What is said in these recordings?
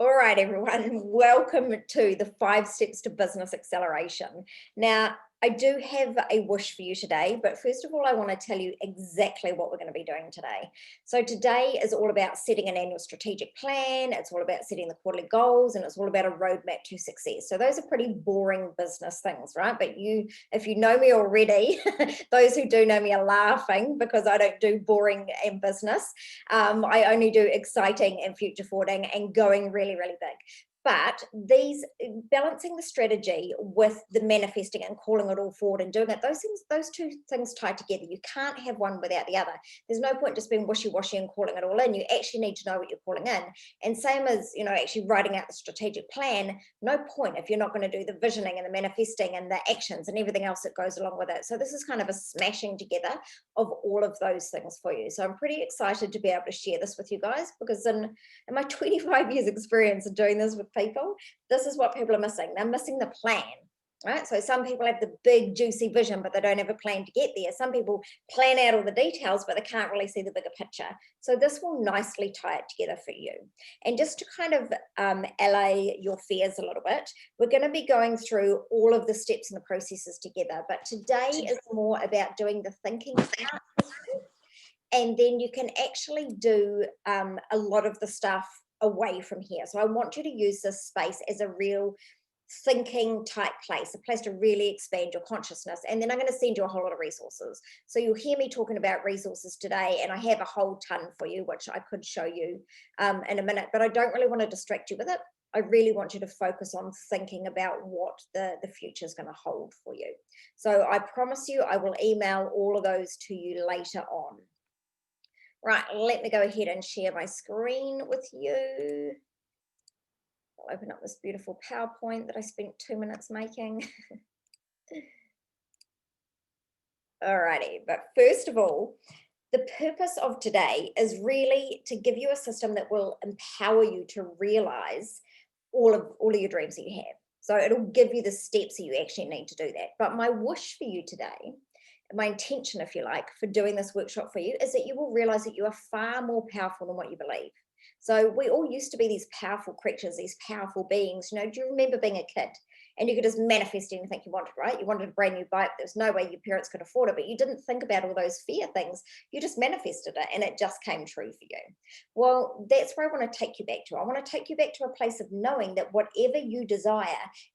All right, everyone, welcome to the 5 Steps to Business Acceleration. Now, I do have a wish for you today, but first of all, I want to tell you exactly what we're going to be doing today. So today is all about setting an annual strategic plan. It's all about setting the quarterly goals, and it's all about a roadmap to success. So those are pretty boring business things, right? But if you know me already, those who do know me are laughing because I don't do boring and business. I only do exciting and future forwarding and going really, really big. But these balancing the strategy with the manifesting and calling it all forward and doing it, those two things tie together. You can't have one without the other. There's no point just being wishy-washy and calling it all in. You actually need to know what you're calling in. And same as, actually writing out the strategic plan, no point if you're not going to do the visioning and the manifesting and the actions and everything else that goes along with it. So this is kind of a smashing together of all of those things for you. So I'm pretty excited to be able to share this with you guys, because in my 25 years experience of doing this with people, this is what people are missing. They're missing the plan, right? So some people have the big juicy vision, but they don't have a plan to get there. Some people plan out all the details, but they can't really see the bigger picture. So this will nicely tie it together for you. And just to kind of allay your fears a little bit, we're going to be going through all of the steps and the processes together. But today is more about doing the thinking part, and then you can actually do a lot of the stuff away from here. So I want you to use this space as a real thinking type place, a place to really expand your consciousness. And then I'm going to send you a whole lot of resources. So you'll hear me talking about resources today, and I have a whole ton for you, which I could show you in a minute, but I don't really want to distract you with it. I really want you to focus on thinking about what the future is going to hold for you. So I promise you, I will email all of those to you later on. Right, let me go ahead and share my screen with you. I'll open up this beautiful PowerPoint that I spent 2 minutes making. Alrighty, but first of all, the purpose of today is really to give you a system that will empower you to realize all of your dreams that you have. So it'll give you the steps that you actually need to do that. But my wish for you today, my intention, if you like, for doing this workshop for you, is that you will realize that you are far more powerful than what you believe. So we all used to be these powerful creatures, these powerful beings. Do you remember being a kid and you could just manifest anything you wanted, right? You wanted a brand new bike. There's no way your parents could afford it, but you didn't think about all those fear things. You just manifested it and it just came true for you. Well, that's where I want to take you back to. I want to take you back to a place of knowing that whatever you desire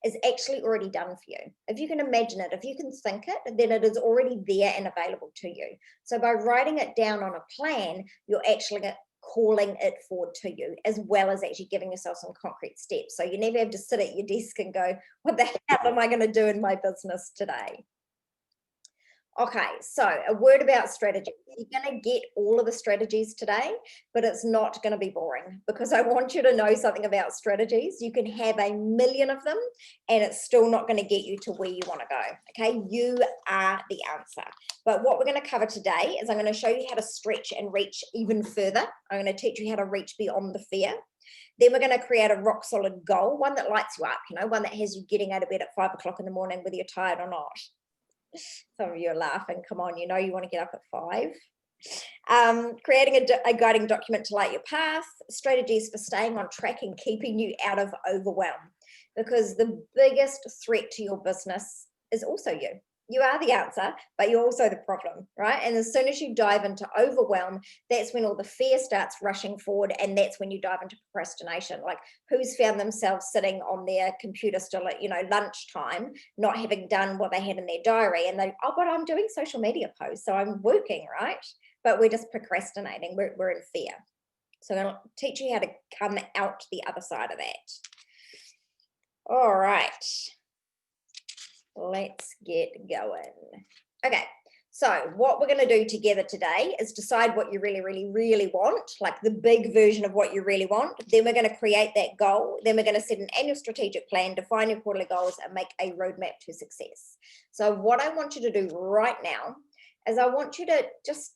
is actually already done for you. If you can imagine it, if you can think it, then it is already there and available to you. So by writing it down on a plan, you're actually calling it forward to you, as well as actually giving yourself some concrete steps. So you never have to sit at your desk and go, what the hell am I going to do in my business today? Okay, so a word about strategy. You're going to get all of the strategies today, but it's not going to be boring, because I want you to know something about strategies. You can have a million of them and it's still not going to get you to where you want to go. Okay, you are the answer. But what we're going to cover today is I'm going to show you how to stretch and reach even further. I'm going to teach you how to reach beyond the fear. Then we're going to create a rock solid goal, one that lights you up, one that has you getting out of bed at 5 o'clock in the morning, whether you're tired or not. Some of you are laughing. Come on, you want to get up at 5. Creating a guiding document to light your path, strategies for staying on track and keeping you out of overwhelm. Because the biggest threat to your business is also you. You are the answer, but you're also the problem, right? And as soon as you dive into overwhelm, that's when all the fear starts rushing forward, and that's when you dive into procrastination. Like, who's found themselves sitting on their computer still at, lunchtime, not having done what they had in their diary, and they, oh, but I'm doing social media posts, so I'm working, right? But we're just procrastinating. We're in fear. So I'm going to teach you how to come out the other side of that. All right. Let's get going. Okay, so what we're going to do together today is decide what you really, really, really want, like the big version of what you really want. Then we're going to create that goal. Then we're going to set an annual strategic plan, define your quarterly goals, and make a roadmap to success. So what I want you to do right now is I want you to just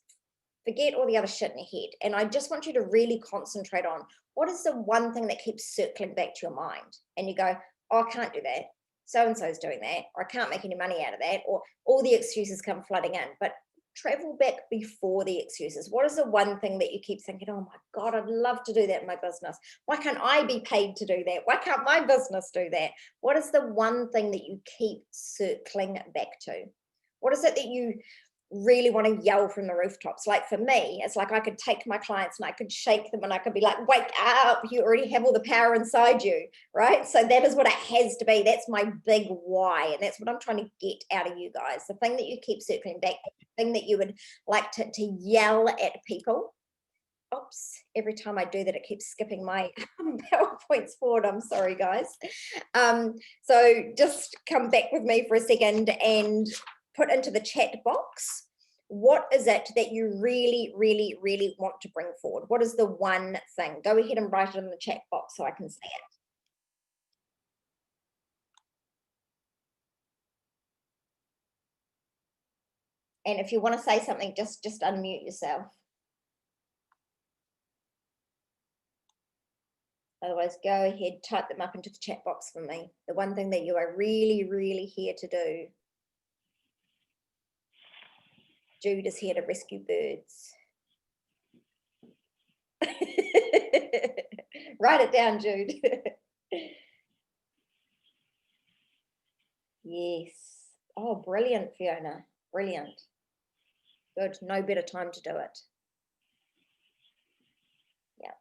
forget all the other shit in your head. And I just want you to really concentrate on what is the one thing that keeps circling back to your mind. And you go, oh, I can't do that. So-and-so's doing that, or I can't make any money out of that, or all the excuses come flooding in. But travel back before the excuses. What is the one thing that you keep thinking, oh my God, I'd love to do that in my business. Why can't I be paid to do that? Why can't my business do that? What is the one thing that you keep circling back to? What is it that you really want to yell from the rooftops? Like for me, it's like I could take my clients and I could shake them and I could be like, wake up, you already have all the power inside you, right? So that is what it has to be. That's my big why. And that's what I'm trying to get out of you guys. The thing that you keep circling back, the thing that you would like to yell at people. Oops, every time I do that, it keeps skipping my PowerPoints forward. I'm sorry, guys. So just come back with me for a second and put into the chat box, what is it that you really, really, really want to bring forward? What is the one thing? Go ahead and write it in the chat box so I can see it. And if you want to say something, just unmute yourself. Otherwise, go ahead, type them up into the chat box for me. The one thing that you are really, really here to do. Jude is here to rescue birds. Write it down, Jude. Yes. Oh, brilliant, Fiona. Brilliant. Good. No better time to do it. Yeah.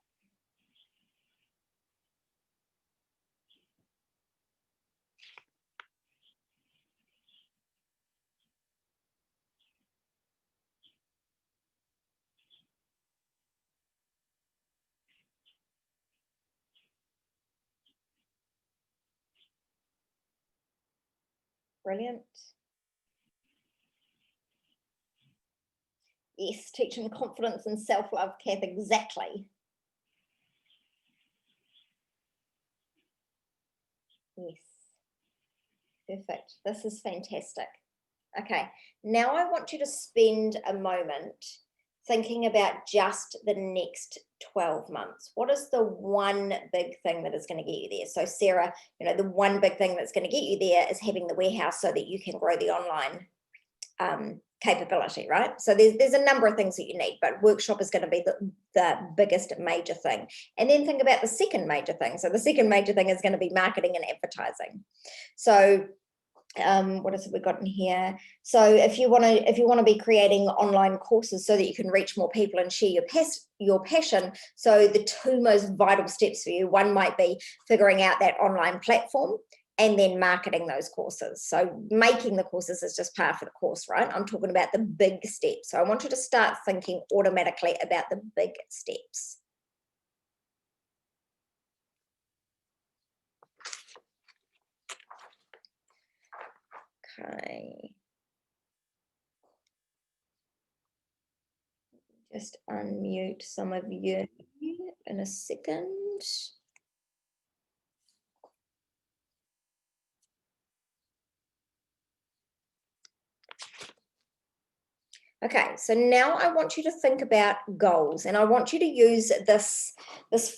Brilliant. Yes, teaching confidence and self-love, Kath, exactly. Yes. Perfect. This is fantastic. Okay, now I want you to spend a moment thinking about just the next 12 months. What is the one big thing that is going to get you there? So Sarah, the one big thing that's going to get you there is having the warehouse so that you can grow the online capability, right? So there's a number of things that you need, but workshop is going to be the biggest major thing. And then think about the second major thing. So the second major thing is going to be marketing and advertising. So what else have we got in here? So if you want to be creating online courses so that you can reach more people and share your passion, so the two most vital steps for you, one might be figuring out that online platform and then marketing those courses. So making the courses is just part of the course, right? I'm talking about the big steps. So I want you to start thinking automatically about the big steps. Okay. Just unmute some of you in a second. Okay, so now I want you to think about goals, and I want you to use this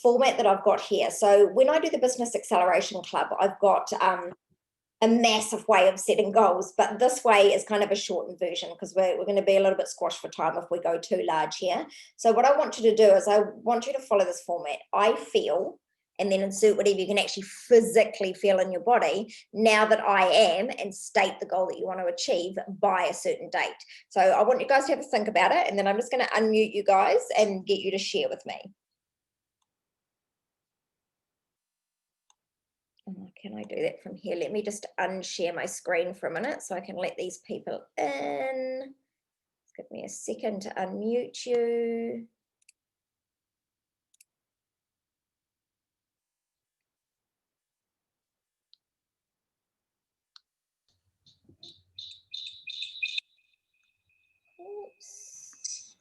format that I've got here. So when I do the Business Acceleration Club, I've got a massive way of setting goals, but this way is kind of a shortened version because we're going to be a little bit squashed for time if we go too large here. So what I want you to do is I want you to follow this format. I feel, and then insert whatever you can actually physically feel in your body, now that I am, and state the goal that you want to achieve by a certain date. So I want you guys to have a think about it, and then I'm just going to unmute you guys and get you to share with me. Can I do that from here? Let me just unshare my screen for a minute so I can let these people in. Give me a second to unmute you. Oops.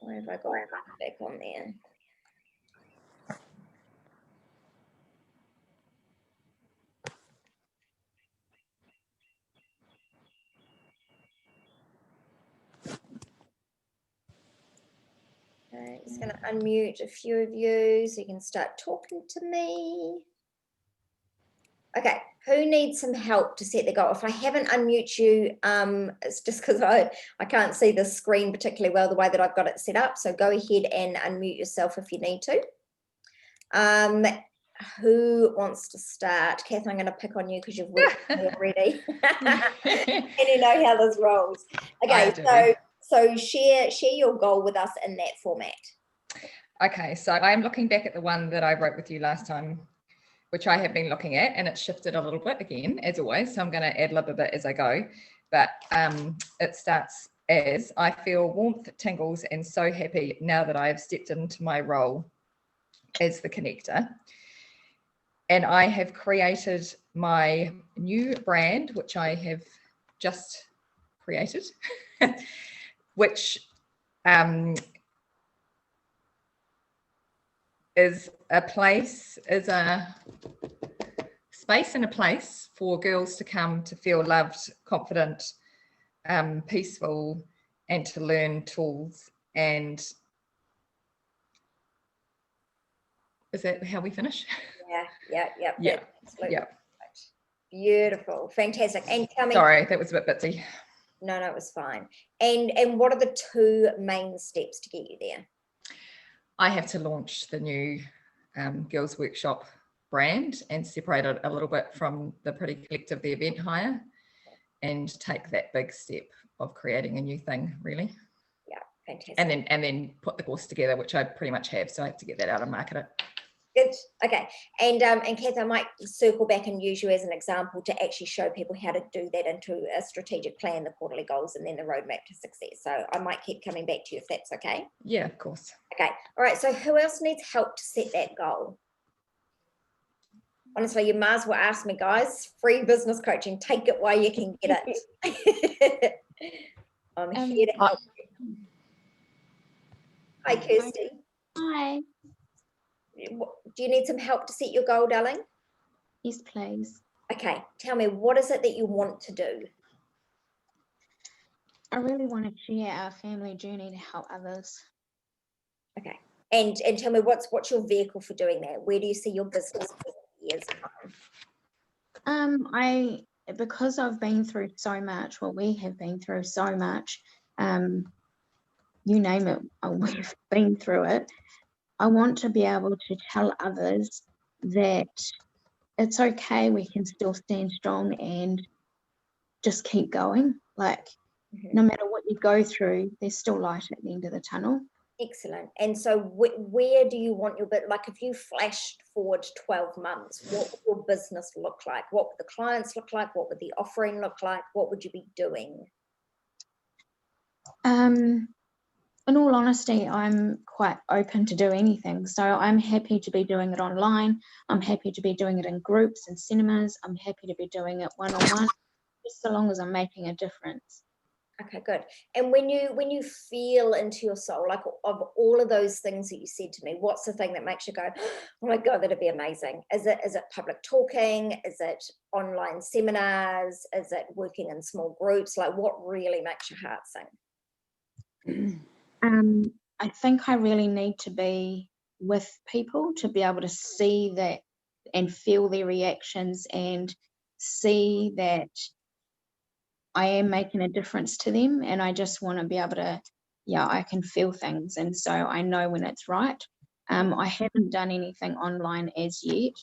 Why have I got back on there? Okay, just going to unmute a few of you so you can start talking to me. Okay, who needs some help to set the goal? If I haven't unmute you, it's just because I can't see the screen particularly well the way that I've got it set up. So go ahead and unmute yourself if you need to. Who wants to start? Kath, I'm going to pick on you because you've worked with me already. And you know how this rolls. Okay, so share your goal with us in that format. Okay, so I'm looking back at the one that I wrote with you last time, which I have been looking at, and it's shifted a little bit again, as always. So I'm going to ad-lib a bit as I go. But it starts as, I feel warmth, tingles, and so happy now that I have stepped into my role as the connector. And I have created my new brand, which I have just created, which is a space and a place for girls to come to feel loved, confident, peaceful, and to learn tools. And is that how we finish? Yeah. Beautiful, fantastic. And tell me, sorry, that was a bit bitsy. No, it was fine. And what are the 2 main steps to get you there? I have to launch the new Girls Workshop brand and separate it a little bit from the Pretty Collective, the event hire, and take that big step of creating a new thing, really. Yeah, fantastic. And then put the course together, which I pretty much have, so I have to get that out and market it. Good. Okay. And Kath, I might circle back and use you as an example to actually show people how to do that into a strategic plan, the quarterly goals, and then the roadmap to success. So I might keep coming back to you if that's okay. Yeah, of course. Okay. All right. So who else needs help to set that goal? Honestly, you might as well ask me, guys. Free business coaching. Take it while you can get it. I'm here to help you. Hi, Kirsty. Hi. Do you need some help to set your goal, darling? Yes, please. Okay, tell me, what is it that you want to do? I really want to share our family journey to help others. Okay, and tell me, what's your vehicle for doing that? Where do you see your business in years' time? Because I've been through so much, we have been through so much, you name it, we've been through it. I want to be able to tell others that it's okay, we can still stand strong and just keep going. Like, no matter what you go through, there's still light at the end of the tunnel. Excellent. And so where do you want your bit? Like, if you flashed forward 12 months, what would your business look like? What would the clients look like? What would the offering look like? What would you be doing? In all honesty, I'm quite open to do anything. So I'm happy to be doing it online. I'm happy to be doing it in groups and cinemas. I'm happy to be doing it one-on-one, just so long as I'm making a difference. Okay, good. And when you feel into your soul, like, of all of those things that you said to me, what's the thing that makes you go, oh my God, that'd be amazing? Is it public talking? Is it online seminars? Is it working in small groups? Like, what really makes your heart sing? I think I really need to be with people to be able to see that and feel their reactions and see that I am making a difference to them. And I just want to be able to, I can feel things. And so I know when it's right. I haven't done anything online as yet.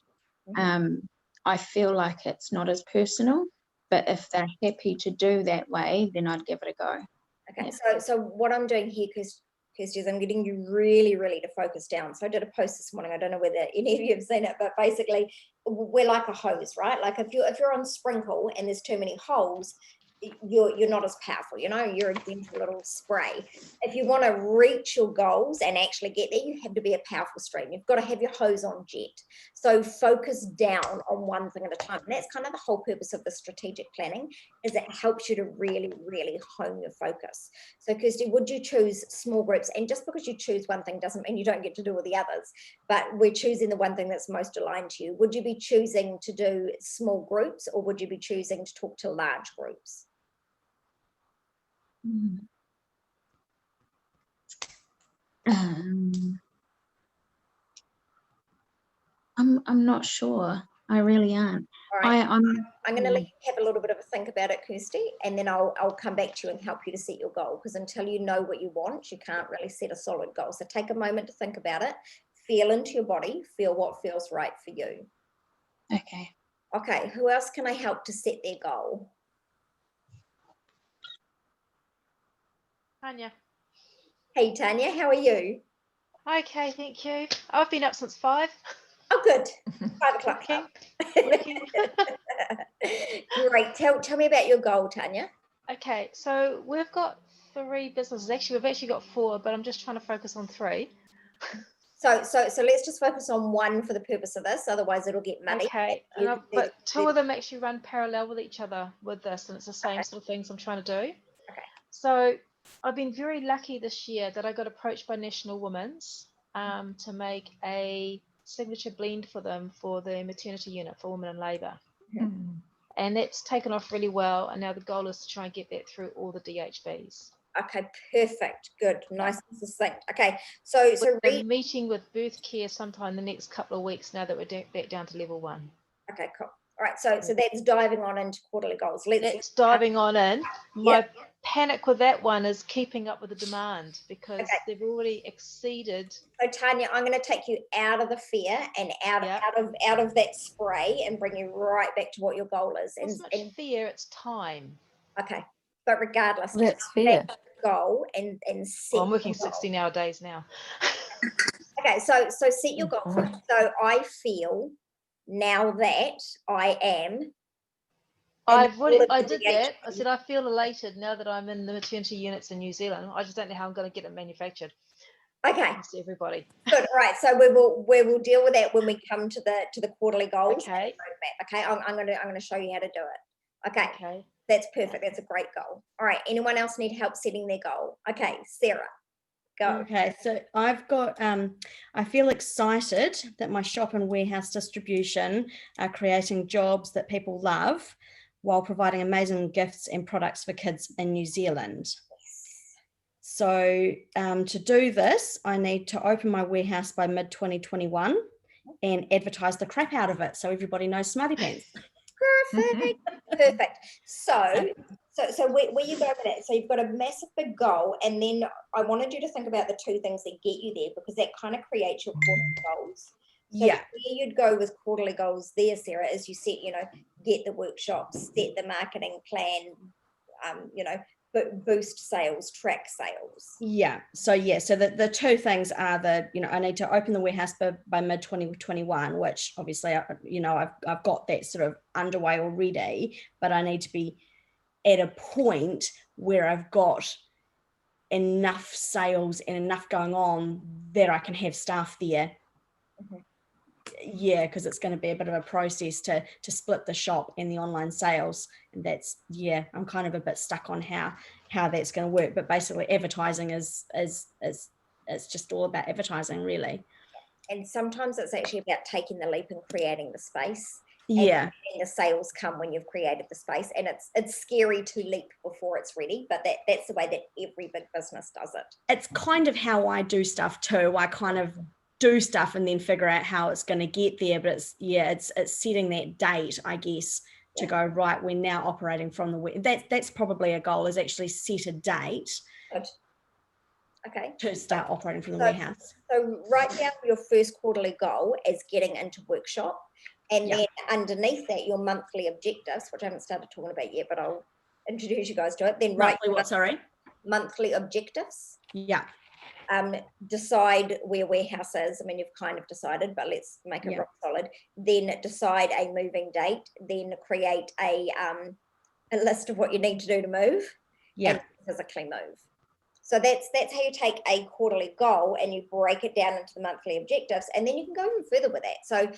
I feel like it's not as personal, but if they're happy to do that way, then I'd give it a go. Okay, yeah. So what I'm doing here, Kirsty, is I'm getting you really, really to focus down. So I did a post this morning. I don't know whether any of you have seen it, but basically we're like a hose, right? Like if you're on sprinkle and there's too many holes, you're not as powerful, you're a gentle little spray. If you want to reach your goals and actually get there, you have to be a powerful stream. You've got to have your hose on jet. So focus down on one thing at a time. And that's kind of the whole purpose of the strategic planning, is it helps you to really, really hone your focus. So Kirsty, would you choose small groups? And just because you choose one thing doesn't mean you don't get to do all the others, but we're choosing the one thing that's most aligned to you. Would you be choosing to do small groups, or would you be choosing to talk to large groups? I'm not sure. I really aren't. All right. I'm I'm going to let you have a little bit of a think about it, Kirsty, and then I'll come back to you and help you to set your goal, because until you know what you want, you can't really set a solid goal. So take a moment to think about it, feel into your body, feel what feels right for you. okay. Okay, who else can I help to set their goal? Tanya. Hey, Tanya, how are you? Okay, thank you. I've been up since 5. Oh, good. 5 o'clock. Working. Great. Tell me about your goal, Tanya. Okay, so we've got 3 businesses. Actually, we've actually got 4, but I'm just trying to focus on 3. So let's just focus on one for the purpose of this. Otherwise, it'll get muddy. Okay, but 2 of them actually run parallel with each other with this, and it's the same sort of things I'm trying to do. Okay. So I've been very lucky this year that I got approached by National Women's to make a signature blend for them for the maternity unit for women in labour. Mm. And that's taken off really well. And now the goal is to try and get that through all the DHBs. Okay, perfect. Good. Nice and succinct. Okay, so We're meeting with birth care sometime the next couple of weeks now that we're back down to level 1. Okay, cool. All right, so that's diving on into quarterly goals. Let's diving on in. My panic with that one is keeping up with the demand, because they've already exceeded. So Tanya, I'm going to take you out of the fear and out of that spray and bring you right back to what your goal is. It's not much fear, it's time. Okay, but regardless, That's fair. Goal and set. Well, I'm working 16-hour days now. Okay, so set your goal. So I feel now that I am. I did that. I said I feel elated now that I'm in the maternity units in New Zealand. I just don't know how I'm going to get it manufactured. Okay. Thanks to everybody. Good. All right. So we will deal with that when we come to the quarterly goals. Okay. Okay. I'm gonna show you how to do it. Okay. Okay. That's perfect. That's a great goal. All right. Anyone else need help setting their goal? Okay, Sarah, go. Okay, so I've got, I feel excited that my shop and warehouse distribution are creating jobs that people love while providing amazing gifts and products for kids in New Zealand. So to do this, I need to open my warehouse by mid-2021 and advertise the crap out of it so everybody knows Smarty Pants. Perfect. Perfect. So where you go with it, so you've got a massive big goal, and then I wanted you to think about the 2 things that get you there, because that kind of creates your quarterly goals. So Yeah. where you'd go with quarterly goals there, Sarah, is you set, get the workshops, set the marketing plan, boost sales, track sales. Yeah. So the 2 things are I need to open the warehouse by mid-2021, which obviously I've got that sort of underway already, but I need to be at a point where I've got enough sales and enough going on that I can have staff there. Mm-hmm. Yeah, because it's going to be a bit of a process to split the shop and the online sales, and that's I'm kind of a bit stuck on how that's going to work. But basically, advertising is it's just all about advertising, really. And sometimes it's actually about taking the leap and creating the space. Yeah, and the sales come when you've created the space, and it's scary to leap before it's ready, but that's the way that every big business does it. It's kind of how I do stuff too. I kind of do stuff and then figure out how it's going to get there, but it's setting that date, I guess, to go, right, we're now operating from the that's probably a goal, is actually set a date. Good. Okay, to start operating from the warehouse. So write down your first quarterly goal as getting into workshop, and then underneath that your monthly objectives, which I haven't started talking about yet, but I'll introduce you guys to it. Then write monthly objectives. Yeah. Decide where warehouse is. I mean, you've kind of decided, but let's make it rock solid. Then decide a moving date. Then create a list of what you need to do to move. Yeah. And physically move. So that's how you take a quarterly goal and you break it down into the monthly objectives, and then you can go even further with that. So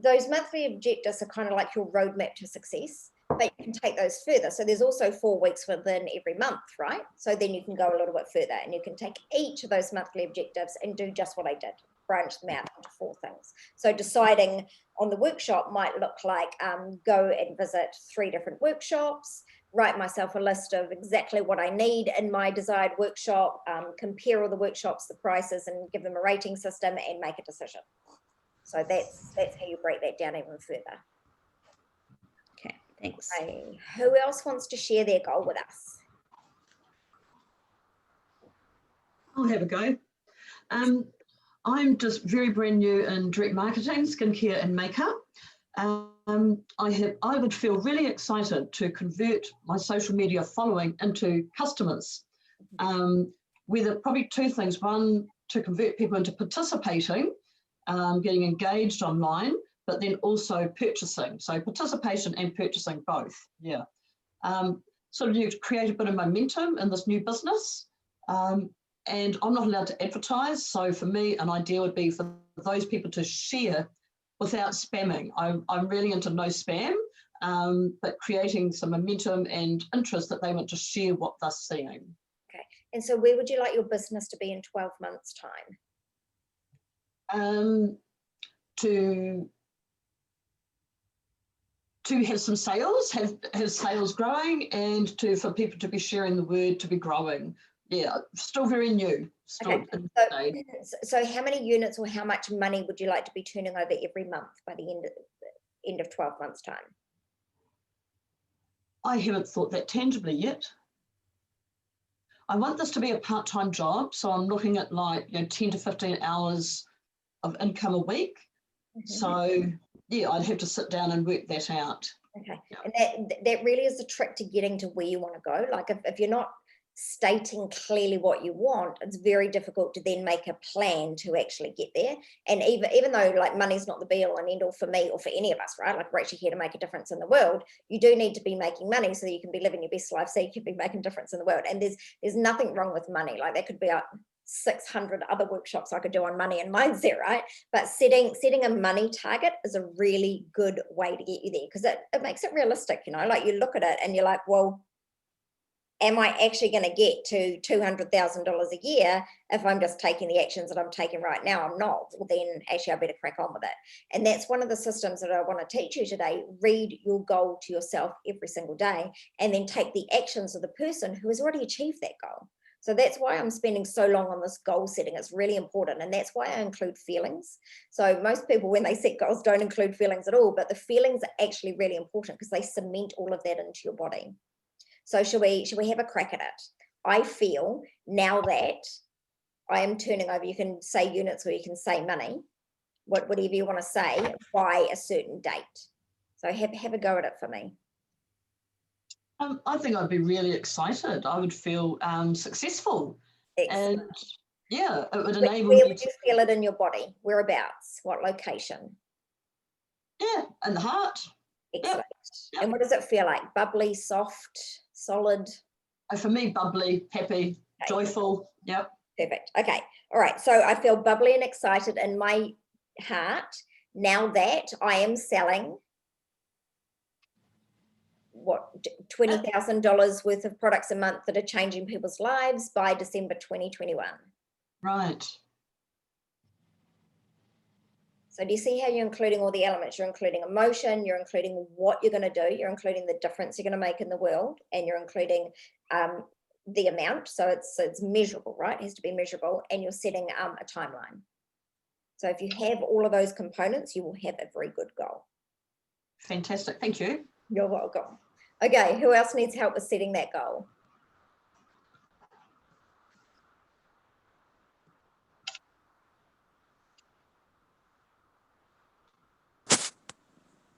those monthly objectives are kind of like your roadmap to success, but you can take those further. So there's also 4 weeks within every month, right? So then you can go a little bit further, and you can take each of those monthly objectives and do just what I did, branch them out into 4 things. So deciding on the workshop might look like go and visit 3 different workshops, write myself a list of exactly what I need in my desired workshop, compare all the workshops, the prices, and give them a rating system and make a decision. So that's how you break that down even further. Thanks. Okay. Who else wants to share their goal with us? I'll have a go. I'm just very brand new in direct marketing, skincare and makeup. I would feel really excited to convert my social media following into customers. With probably two things. One, to convert people into participating, getting engaged online, but then also purchasing. So participation and purchasing both. Yeah. Sort of to create a bit of momentum in this new business. And I'm not allowed to advertise. So for me, an idea would be for those people to share without spamming. I'm really into no spam, but creating some momentum and interest that they want to share what they're seeing. Okay. And so where would you like your business to be in 12 months' time? To have some sales, have sales growing, and for people to be sharing the word, to be growing. Yeah, still very new. Still in stage. So how many units or how much money would you like to be turning over every month by the end of 12 months' time? I haven't thought that tangibly yet. I want this to be a part-time job, so I'm looking at 10 to 15 hours of income a week. So yeah, I'd have to sit down and work that out. Okay. Yeah. And that really is the trick to getting to where you want to go. Like if you're not stating clearly what you want, it's very difficult to then make a plan to actually get there. And even though like money's not the be all and end all for me or for any of us, right? Like we're actually here to make a difference in the world. You do need to be making money so that you can be living your best life, so you can be making a difference in the world. And there's nothing wrong with money. Like there could be 600 other workshops I could do on money and mindset, right? But setting a money target is a really good way to get you there, because it makes it realistic, like you look at it and you're like, well, am I actually going to get to $200,000 a year if I'm just taking the actions that I'm taking right now? I'm not. Well, then actually I better crack on with it. And that's one of the systems that I want to teach you today. Read your goal to yourself every single day, and then take the actions of the person who has already achieved that goal. So that's why I'm spending so long on this goal setting. It's really important. And that's why I include feelings. So most people, when they set goals, don't include feelings at all, but the feelings are actually really important because they cement all of that into your body. So should we have a crack at it? I feel now that I am turning over, you can say units or you can say money, whatever you want to say, by a certain date. So have a go at it for me. I think I'd be really excited. I would feel successful. Excellent. And yeah, it would Where enable would me to, you feel it in your body? Whereabouts? What location? yeah, in the heart. Excellent. Yep. And what does it feel like? Bubbly, soft, solid? For me, bubbly, happy, joyful. Yep. Perfect. Okay. All right. So I feel bubbly and excited in my heart now that I am selling $20,000 worth of products a month that are changing people's lives by December 2021. Right. So do you see how you're including all the elements? You're including emotion, you're including what you're going to do, you're including the difference you're going to make in the world, and you're including the amount. So it's measurable, right? It has to be measurable, and you're setting a timeline. So if you have all of those components, you will have a very good goal. Fantastic. Thank you. You're welcome. Okay, who else needs help with setting that goal?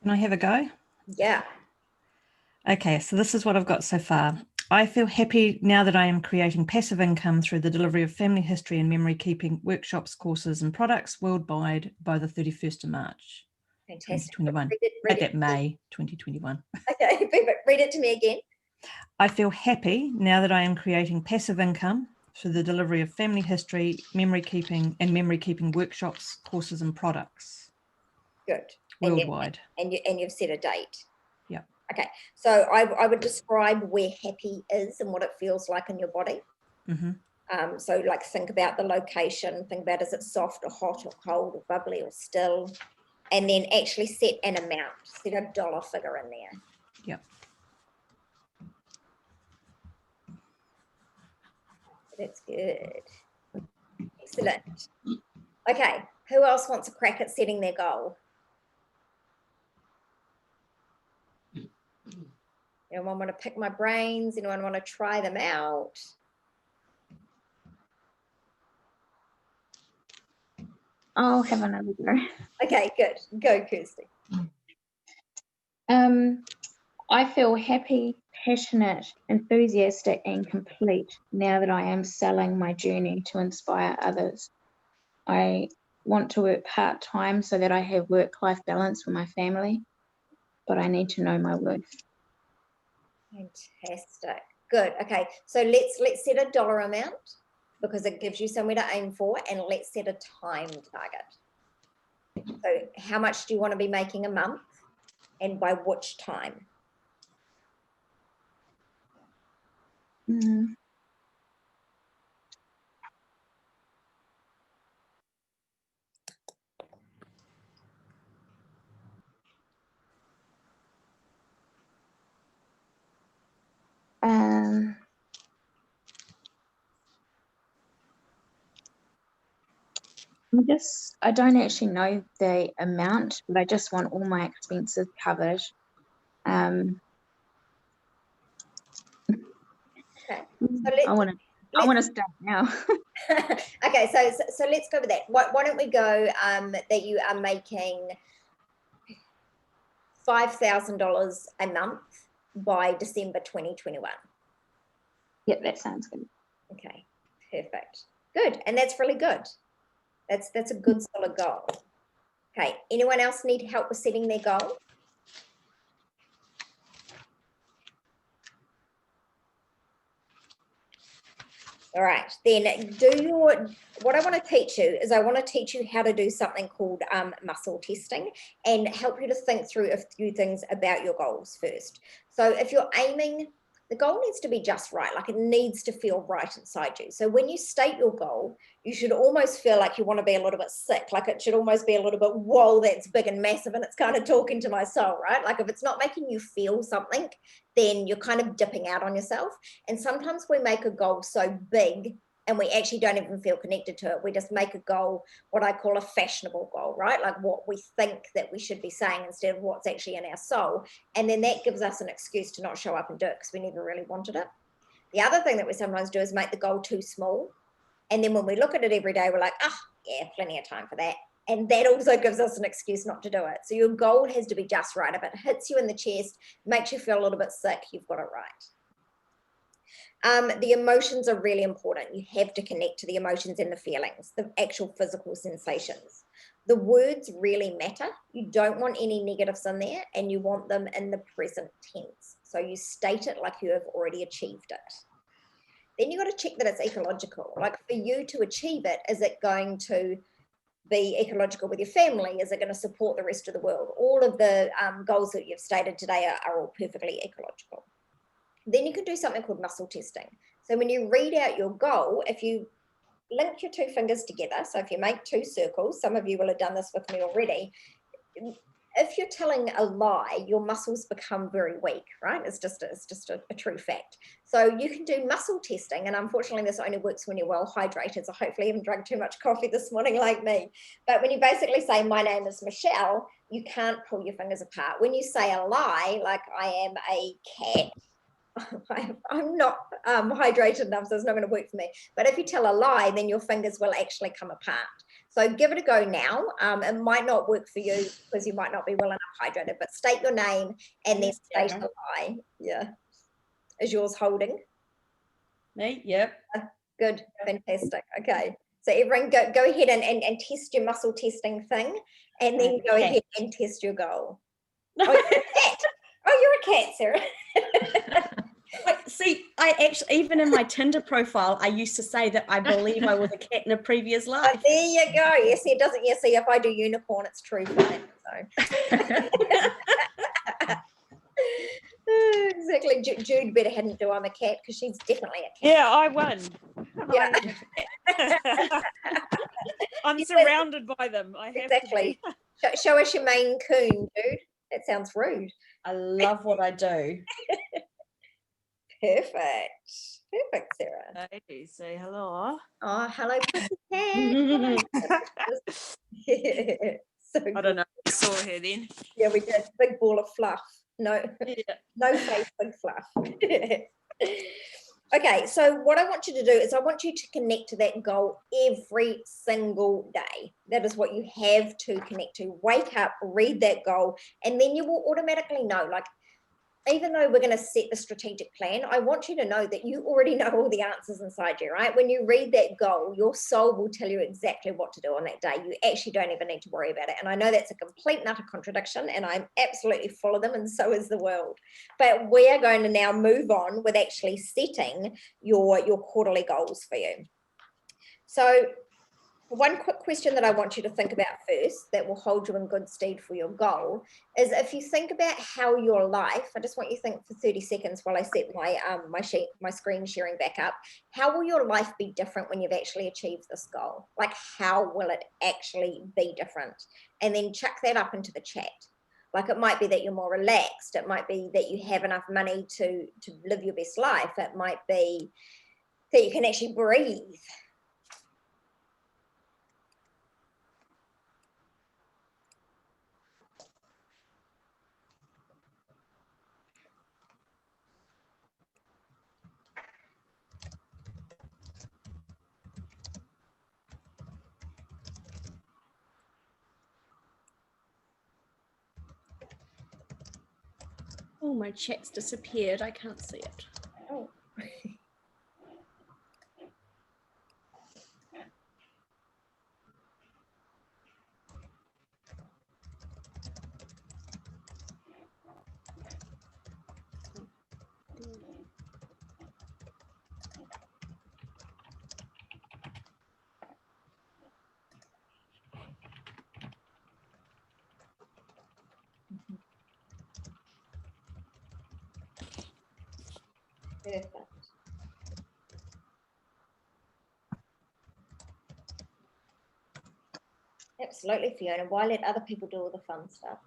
Can I have a go? Yeah. Okay, so this is what I've got so far. I feel happy now that I am creating passive income through the delivery of family history and memory keeping workshops, courses and products worldwide by the 31st of March, Fantastic. 2021. Read At May 2021. Okay, perfect. Read it to me again. I feel happy now that I am creating passive income through the delivery of family history, memory keeping workshops, courses and products. Good. Worldwide. And you've set a date. Yeah. Okay. So I would describe where happy is and what it feels like in your body. Mm-hmm. So like think about the location, think about is it soft or hot or cold or bubbly or still, and then actually set an amount, set a dollar figure in there. Yeah. That's good. Excellent. Okay. Who else wants a crack at setting their goal? Anyone want to pick my brains? Anyone want to try them out? I'll have another go. Okay, good. Go, Kirsty. I feel happy, passionate, enthusiastic, and complete now that I am selling my journey to inspire others. I want to work part-time so that I have work-life balance with my family, but I need to know my worth. Fantastic. Good. Okay, so let's set a dollar amount because it gives you somewhere to aim for, and let's set a time target. So how much do you want to be making a month, and by which time? I don't actually know the amount, but I just want all my expenses covered. Okay. So I want to start now. Okay, so let's go with that. Why don't we go that you are making $5,000 a month by December 2021. Yep, that sounds good. Okay, perfect. Good, and that's really good. That's a good solid goal. Okay, anyone else need help with setting their goal? All right, then what I want to teach you is I want to teach you how to do something called muscle testing and help you to think through a few things about your goals first. So if you're aiming, the goal needs to be just right, like it needs to feel right inside you. So when you state your goal, you should almost feel like you want to be a little bit sick, like it should almost be a little bit, whoa, that's big and massive and it's kind of talking to my soul, right? Like if it's not making you feel something, then you're kind of dipping out on yourself. And sometimes we make a goal so big and we actually don't even feel connected to it. We just make a goal, what I call a fashionable goal, right? Like what we think that we should be saying instead of what's actually in our soul. And then that gives us an excuse to not show up and do it because we never really wanted it. The other thing that we sometimes do is make the goal too small. And then when we look at it every day, we're like, yeah, plenty of time for that. And that also gives us an excuse not to do it. So your goal has to be just right. If it hits you in the chest, makes you feel a little bit sick, you've got it right. The emotions are really important. You have to connect to the emotions and the feelings, the actual physical sensations. The words really matter. You don't want any negatives in there and you want them in the present tense. So you state it like you have already achieved it. Then you got to check that it's ecological. Like for you to achieve it, is it going to be ecological with your family? Is it going to support the rest of the world? All of the goals that you've stated today are all perfectly ecological. Then you can do something called muscle testing. So when you read out your goal, if you link your two fingers together, so if you make two circles, some of you will have done this with me already. If you're telling a lie, your muscles become very weak, right? It's just a true fact. So you can do muscle testing, and unfortunately this only works when you're well hydrated, so hopefully you haven't drunk too much coffee this morning like me. But when you basically say, my name is Michelle, you can't pull your fingers apart. When you say a lie, like I am a cat, I'm not hydrated enough, so it's not going to work for me. But if you tell a lie, then your fingers will actually come apart. So give it a go now. It might not work for you because you might not be well enough hydrated, but state your name and then state a lie. Yeah. Is yours holding? Me? Yep. Good. Fantastic. Okay. So everyone go ahead and test your muscle testing thing and then go ahead and test your goal. Oh, you're a cat. Oh, you're a cat, Sarah. See, I actually, even in my Tinder profile, I used to say that I believe I was a cat in a previous life. Oh, there you go. Yes, it doesn't. Yes, see, if I do unicorn, it's true for me. So. Exactly. Jude better hadn't do I'm a cat because she's definitely a cat. Yeah, I won. Yeah. I'm surrounded by them. I have Exactly. Show us your Maine Coon, Jude. That sounds rude. I love what I do. Perfect, Sarah. Hey, say hello. Oh, hello, pretty cat. So I don't know. I saw her then. Yeah, we did. Big ball of fluff. No, Yeah. no face, big fluff. Okay, so what I want you to do is I want you to connect to that goal every single day. That is what you have to connect to. Wake up, read that goal, and then you will automatically know, like, even though we're going to set the strategic plan, I want you to know that you already know all the answers inside you, right? When you read that goal, your soul will tell you exactly what to do on that day. You actually don't even need to worry about it. And I know that's a complete and utter contradiction, and I'm absolutely full of them, and so is the world. But we are going to now move on with actually setting your quarterly goals for you. So one quick question that I want you to think about first that will hold you in good stead for your goal is, if you think about how your life, I just want you to think for 30 seconds while I set my screen sharing back up, how will your life be different when you've actually achieved this goal? Like, how will it actually be different? And then chuck that up into the chat. Like, it might be that you're more relaxed. It might be that you have enough money to live your best life. It might be that you can actually breathe. Oh, my chat's disappeared. I can't see it. Oh. Perfect. Absolutely, Fiona. Why let other people do all the fun stuff?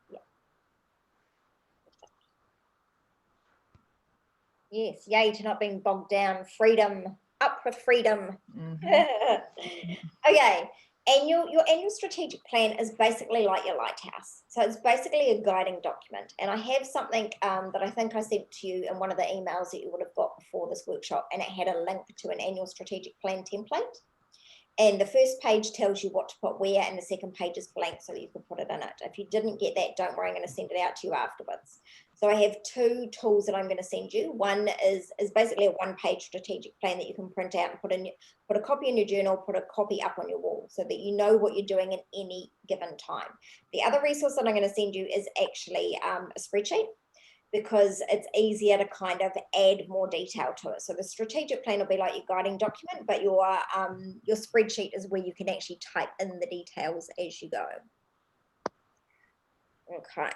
Yeah. Yes, yay to not being bogged down. Freedom, up with freedom. Mhm. Okay, and your annual strategic plan is basically like your lighthouse. So it's basically a guiding document. And I have something that I think I sent to you in one of the emails that you would have got before this workshop, and it had a link to an annual strategic plan template. And the first page tells you what to put where, and the second page is blank so that you can put it in it. If you didn't get that, don't worry, I'm going to send it out to you afterwards. So I have two tools that I'm going to send you. One is basically a one-page strategic plan that you can print out and put a copy in your journal, put a copy up on your wall so that you know what you're doing at any given time. The other resource that I'm going to send you is actually a spreadsheet, because it's easier to kind of add more detail to it. So the strategic plan will be like your guiding document, but your spreadsheet is where you can actually type in the details as you go. Okay.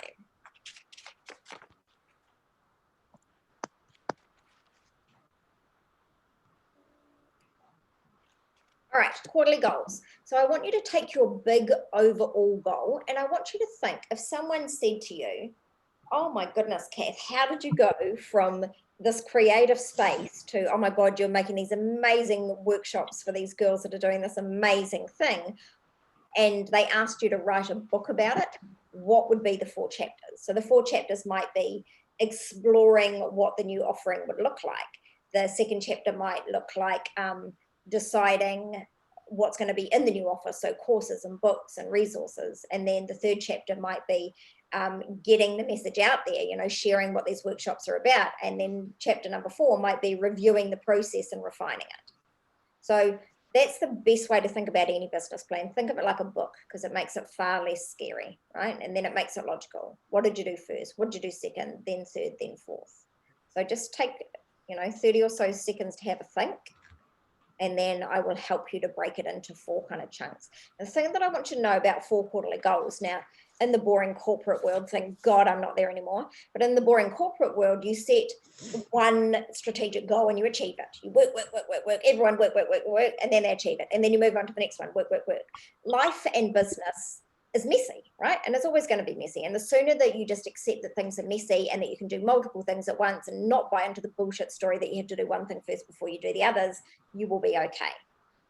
All right, quarterly goals. So I want you to take your big overall goal, and I want you to think, if someone said to you, oh my goodness, Kath, how did you go from this creative space to, oh my God, you're making these amazing workshops for these girls that are doing this amazing thing, and they asked you to write a book about it, what would be the 4 chapters? So the 4 chapters might be exploring what the new offering would look like. The second chapter might look like deciding what's going to be in the new offer, so courses and books and resources. And then the third chapter might be getting the message out there, sharing what these workshops are about. And then chapter number 4 might be reviewing the process and refining it. So that's the best way to think about any business plan. Think of it like a book, because it makes it far less scary, right? And then it makes it logical. What did you do first? What did you do second, then third, then fourth? So just take 30 or so seconds to have a think, and then I will help you to break it into 4 kind of chunks. The thing that I want you to know about 4 quarterly goals, now in the boring corporate world, thank God I'm not there anymore, but in the boring corporate world, you set one strategic goal and you achieve it. You work, everyone work, and then they achieve it. And then you move on to the next one, work. Life and business is messy, right? And it's always going to be messy. And the sooner that you just accept that things are messy and that you can do multiple things at once and not buy into the bullshit story that you have to do one thing first before you do the others, you will be okay.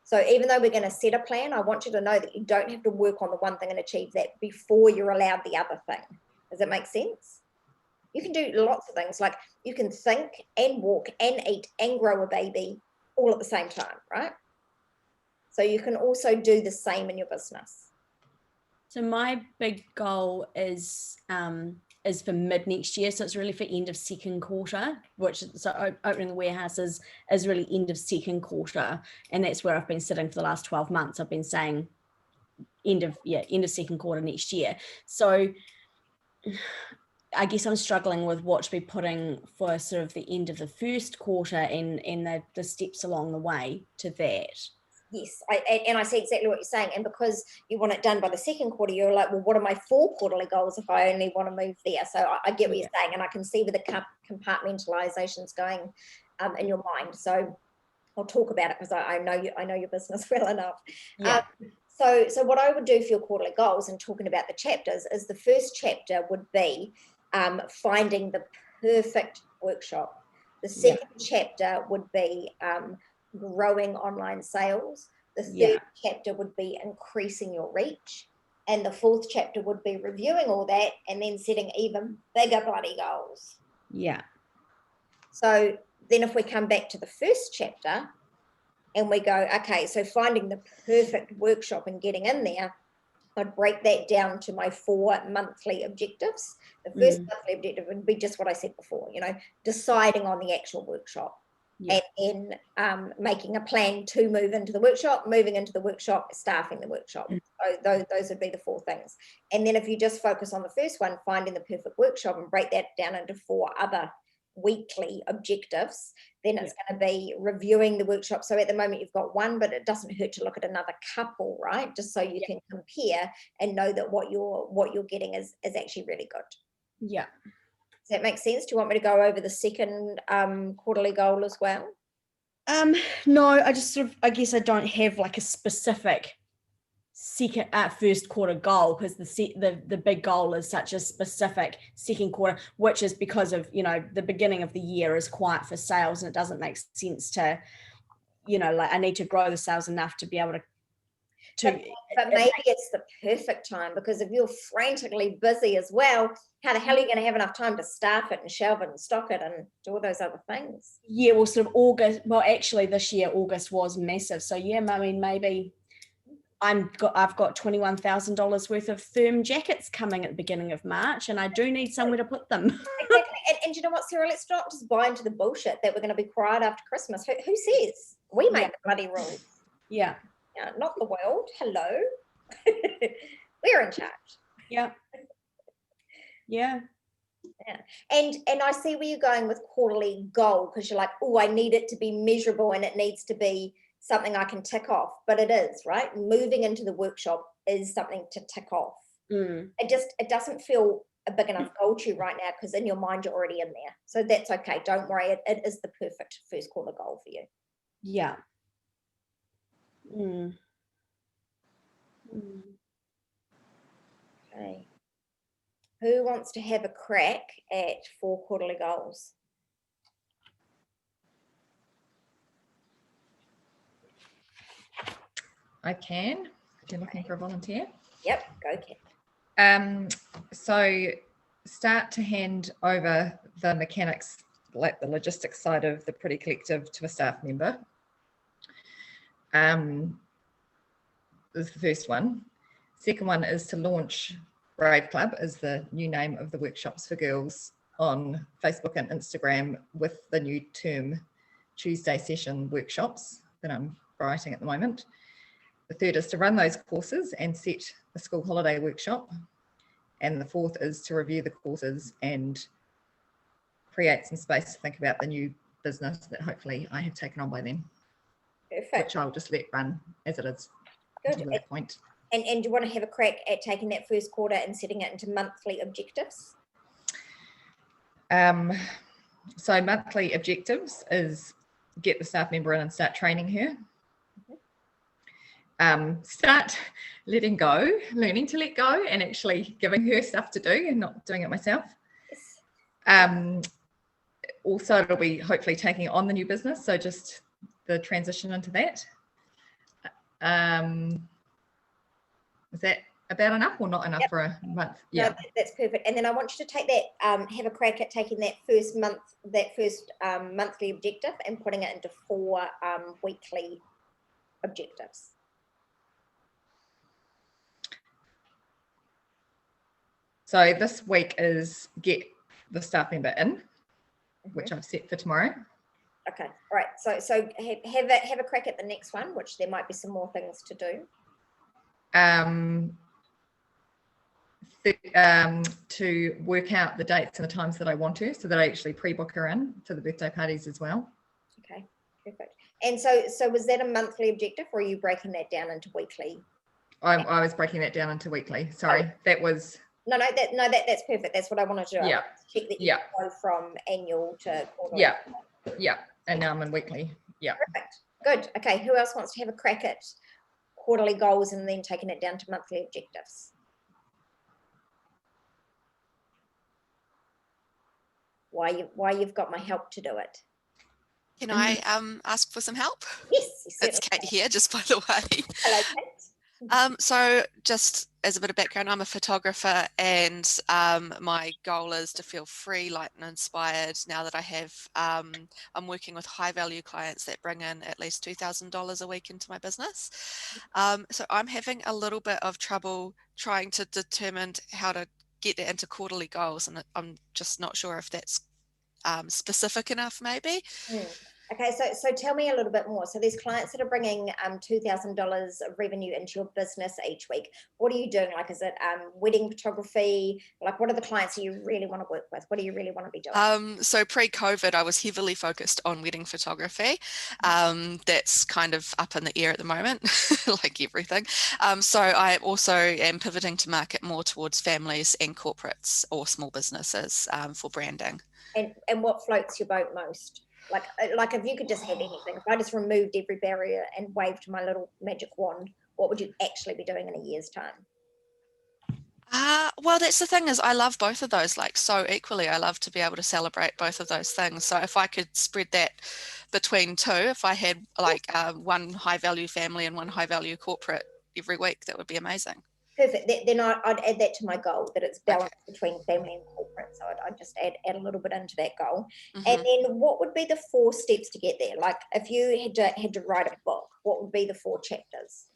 So even though we're going to set a plan, I want you to know that you don't have to work on the one thing and achieve that before you're allowed the other thing. Does that make sense? You can do lots of things, like you can think and walk and eat and grow a baby all at the same time, right? So you can also do the same in your business. So my big goal is for mid next year. So it's really for end of second quarter, which so opening the warehouse is really end of second quarter. And that's where I've been sitting for the last 12 months. I've been saying end of second quarter next year. So I guess I'm struggling with what to be putting for sort of the end of the first quarter and the steps along the way to that. Yes, I see exactly what you're saying. And because you want it done by the second quarter, you're like, well, what are my 4 quarterly goals if I only want to move there? So I get what you're saying, and I can see where the compartmentalization's going in your mind. So I'll talk about it because I know your business well enough. Yeah. So what I would do for your quarterly goals, and talking about the chapters, is the first chapter would be finding the perfect workshop. The second chapter would be growing online sales. The third chapter would be increasing your reach. And the fourth chapter would be reviewing all that and then setting even bigger bloody goals. Yeah. So then if we come back to the first chapter and we go, okay, so finding the perfect workshop and getting in there, I'd break that down to my 4 monthly objectives. The first monthly objective would be just what I said before, deciding on the actual workshop. And then making a plan to move into the workshop, moving into the workshop, staffing the workshop. So those would be the 4 things. And then if you just focus on the first one, finding the perfect workshop, and break that down into 4 other weekly objectives, then it's going to be reviewing the workshop. So at the moment you've got 1, but it doesn't hurt to look at another couple, right? Just so you can compare and know that what you're getting is actually really good. Yeah. Does that make sense? Do you want me to go over the second quarterly goal as well? No, I just I guess I don't have like a specific first quarter goal, because the big goal is such a specific second quarter, which is because of, the beginning of the year is quiet for sales, and it doesn't make sense to, like I need to grow the sales enough to be able to. But maybe it's the perfect time, because if you're frantically busy as well, how the hell are you going to have enough time to staff it and shelve it and stock it and do all those other things? Yeah, well, sort of August. Well, actually, this year August was massive. So yeah, I mean, maybe I've got $21,000 worth of therm jackets coming at the beginning of March, and I do need somewhere to put them. Exactly. And you know what, Sarah? Let's not just buy into the bullshit that we're going to be quiet after Christmas. Who says? We make the bloody rules. Yeah. Not the world. Hello. We're in charge. Yeah. Yeah. And I see where you're going with quarterly goal, because you're like, oh, I need it to be measurable and it needs to be something I can tick off. But it is, right? Moving into the workshop is something to tick off. It doesn't feel a big enough goal to you right now, because in your mind you're already in there. So that's okay. Don't worry. It is the perfect first quarter goal for you. Yeah. Okay. Who wants to have a crack at 4 quarterly goals? I can, if you're looking for a volunteer. Yep, go Kat. So start to hand over the mechanics, like the logistics side of the Pretty Collective, to a staff member. Is the first one. Second one is to launch Brave Club, is the new name of the workshops for girls, on Facebook and Instagram, with the new term Tuesday session workshops that I'm writing at the moment. The third is to run those courses and set the school holiday workshop. And the fourth is to review the courses and create some space to think about the new business that hopefully I have taken on by then. Perfect. Which I'll just let run as it is. Good. Until that point. And do you want to have a crack at taking that first quarter and setting it into monthly objectives? So monthly objectives is get the staff member in and start training her. Start letting go, learning to let go, and actually giving her stuff to do and not doing it myself. Also, it'll be hopefully taking on the new business, so just the transition into that. Is that about enough or not enough Yep. for a month? No, Yeah. that's perfect. And then I want you to take that, have a crack at taking that first monthly objective and putting it into 4 weekly objectives. So this week is get the staff member in, which I've set for tomorrow. Okay, all right. So have a crack at the next one, which there might be some more things to do. To work out the dates and the times that I want to, so that I actually pre-book her in to the birthday parties as well. Okay, perfect. And so was that a monthly objective, or are you breaking that down into weekly? I was breaking that down into weekly. Sorry, that was. No, that's perfect. That's what I wanted to do. Yeah. I wanted to check that you Yeah. go from annual to quarterly. Yeah. And now I'm in weekly. Yeah. Perfect. Good. Okay. Who else wants to have a crack at quarterly goals and then taking it down to monthly objectives? Why you've got my help to do it? Can I ask for some help? Yes, you It's certainly Kate can. here, just by the way. Hello, Kate. So just as a bit of background, I'm a photographer, and my goal is to feel free, light and inspired now that I have, I'm working with high value clients that bring in at least $2,000 a week into my business. So I'm having a little bit of trouble trying to determine how to get that into quarterly goals, and I'm just not sure if that's specific enough maybe. Okay, so tell me a little bit more. So there's clients that are bringing $2,000 of revenue into your business each week. What are you doing? Like, is it wedding photography? Like, what are the clients that you really want to work with? What do you really want to be doing? So pre-COVID, I was heavily focused on wedding photography. That's kind of up in the air at the moment, like everything. So I also am pivoting to market more towards families and corporates or small businesses for branding. And what floats your boat most? Like if you could just have anything, if I just removed every barrier and waved my little magic wand, what would you actually be doing in a year's time? Well, that's the thing, is I love both of those like so equally. I love to be able to celebrate both of those things. So if I could spread that between two, if I had like one high value family and one high value corporate every week, that would be amazing. Perfect. Then I'd add that to my goal, that it's balanced between family and corporate. So I'd just add a little bit into that goal. And then what would be the 4 steps to get there? Like if you had to write a book, what would be the 4 chapters?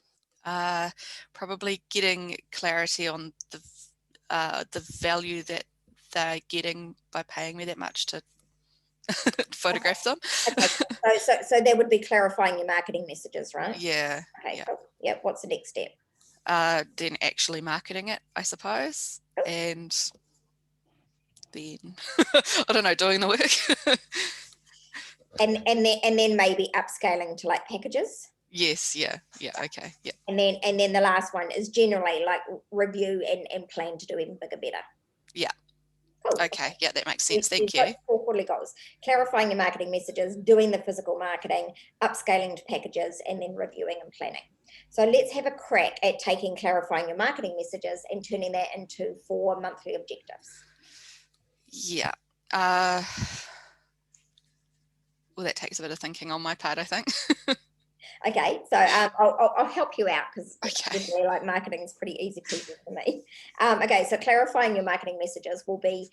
Probably getting clarity on the value that they're getting by paying me that much to photograph them. Okay. So that would be clarifying your marketing messages, right? Yeah. Okay. Yeah. Cool. Yeah. What's the next step? Then actually marketing it, I suppose, Cool. and then I don't know, doing the work. and then maybe upscaling to like packages. Yes. Yeah. Okay. Yeah. And then the last one is generally like review and plan to do even bigger, better. Yeah. Cool. Okay. Yeah, that makes sense. You've Thank got you. 4 quarterly goals: clarifying your marketing messages, doing the physical marketing, upscaling to packages, and then reviewing and planning. So let's have a crack at taking clarifying your marketing messages and turning that into 4 monthly objectives. Yeah. Well, that takes a bit of thinking on my part, I think. Okay, so I'll help you out, because Okay. like marketing is pretty easy peasy for me. Okay, so clarifying your marketing messages will be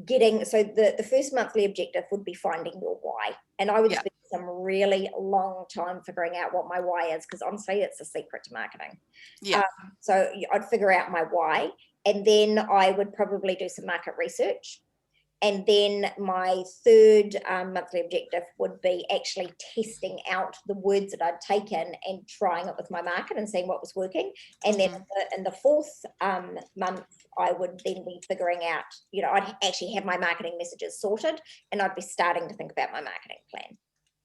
getting, so the first monthly objective would be finding your why. And I would Yeah. spend some really long time figuring out what my why is, because honestly, it's a secret to marketing. Yeah. So I'd figure out my why, and then I would probably do some market research. And then my third monthly objective would be actually testing out the words that I'd taken and trying it with my market and seeing what was working. And then in the 4th month, I would then be figuring out, I'd actually have my marketing messages sorted, and I'd be starting to think about my marketing plan.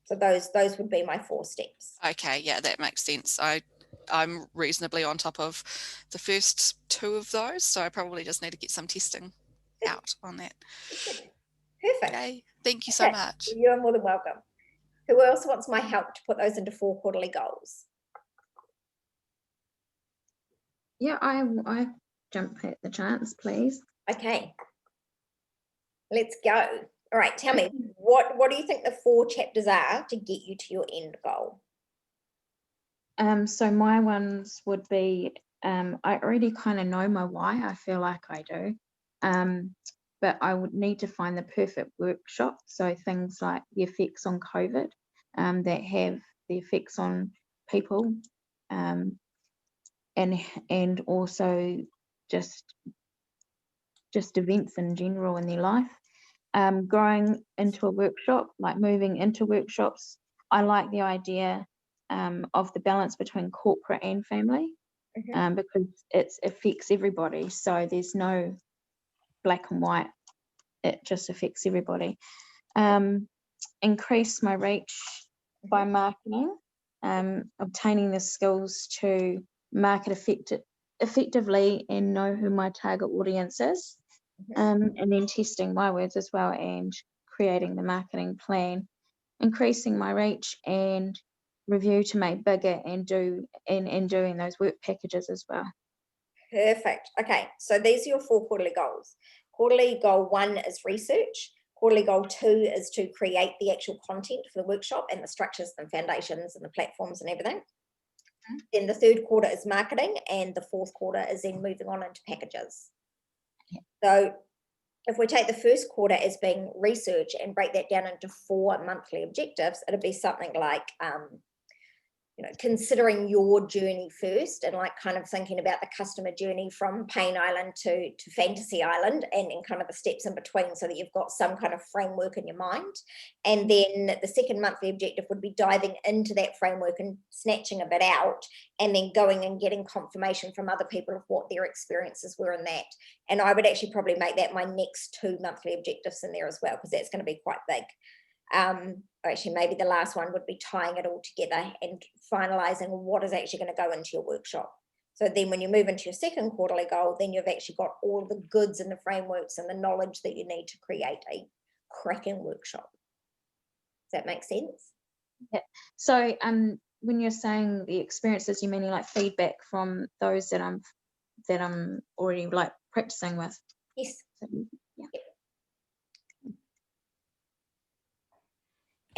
So those would be my 4 steps. Okay. Yeah, that makes sense. I'm reasonably on top of the first 2 of those, so I probably just need to get some testing out on that. Perfect. Okay. Thank you so Okay. much. You're more than welcome. Who else wants my help to put those into 4 quarterly goals? Yeah, I jump at the chance, please. Okay. Let's go. All right, tell me, what do you think the 4 chapters are to get you to your end goal? So my ones would be, I already kind of know my why. I feel like I do. But I would need to find the perfect workshop. So things like the effects on COVID, that have the effects on people, and also just events in general in their life. Growing into a workshop, like moving into workshops, I like the idea of the balance between corporate and family, because it affects everybody. So there's no black and white. It just affects everybody. Increase my reach by marketing, obtaining the skills to market effectively and know who my target audience is, and then testing my words as well and creating the marketing plan, increasing my reach and review to make bigger and doing those work packages as well. Perfect. Okay, so these are your 4 quarterly goals. Quarterly goal 1 is research. Quarterly goal 2 is to create the actual content for the workshop and the structures and foundations and the platforms and everything. Then the 3rd quarter is marketing, and the 4th quarter is then moving on into packages. So if we take the 1st quarter as being research and break that down into 4 monthly objectives, it'd be something like, considering your journey first, and like kind of thinking about the customer journey from Pain Island to Fantasy Island, and kind of the steps in between, so that you've got some kind of framework in your mind. And then the 2nd monthly objective would be diving into that framework and snatching a bit out, and then going and getting confirmation from other people of what their experiences were in that. And I would actually probably make that my next 2 monthly objectives in there as well, because that's going to be quite big. Actually, maybe the last one would be tying it all together and finalizing what is actually going to go into your workshop. So then when you move into your 2nd quarterly goal, then you've actually got all the goods and the frameworks and the knowledge that you need to create a cracking workshop. Does that make sense? Yeah. So when you're saying the experiences, you meaning like feedback from those that I'm already like practicing with? Yes. So, yeah.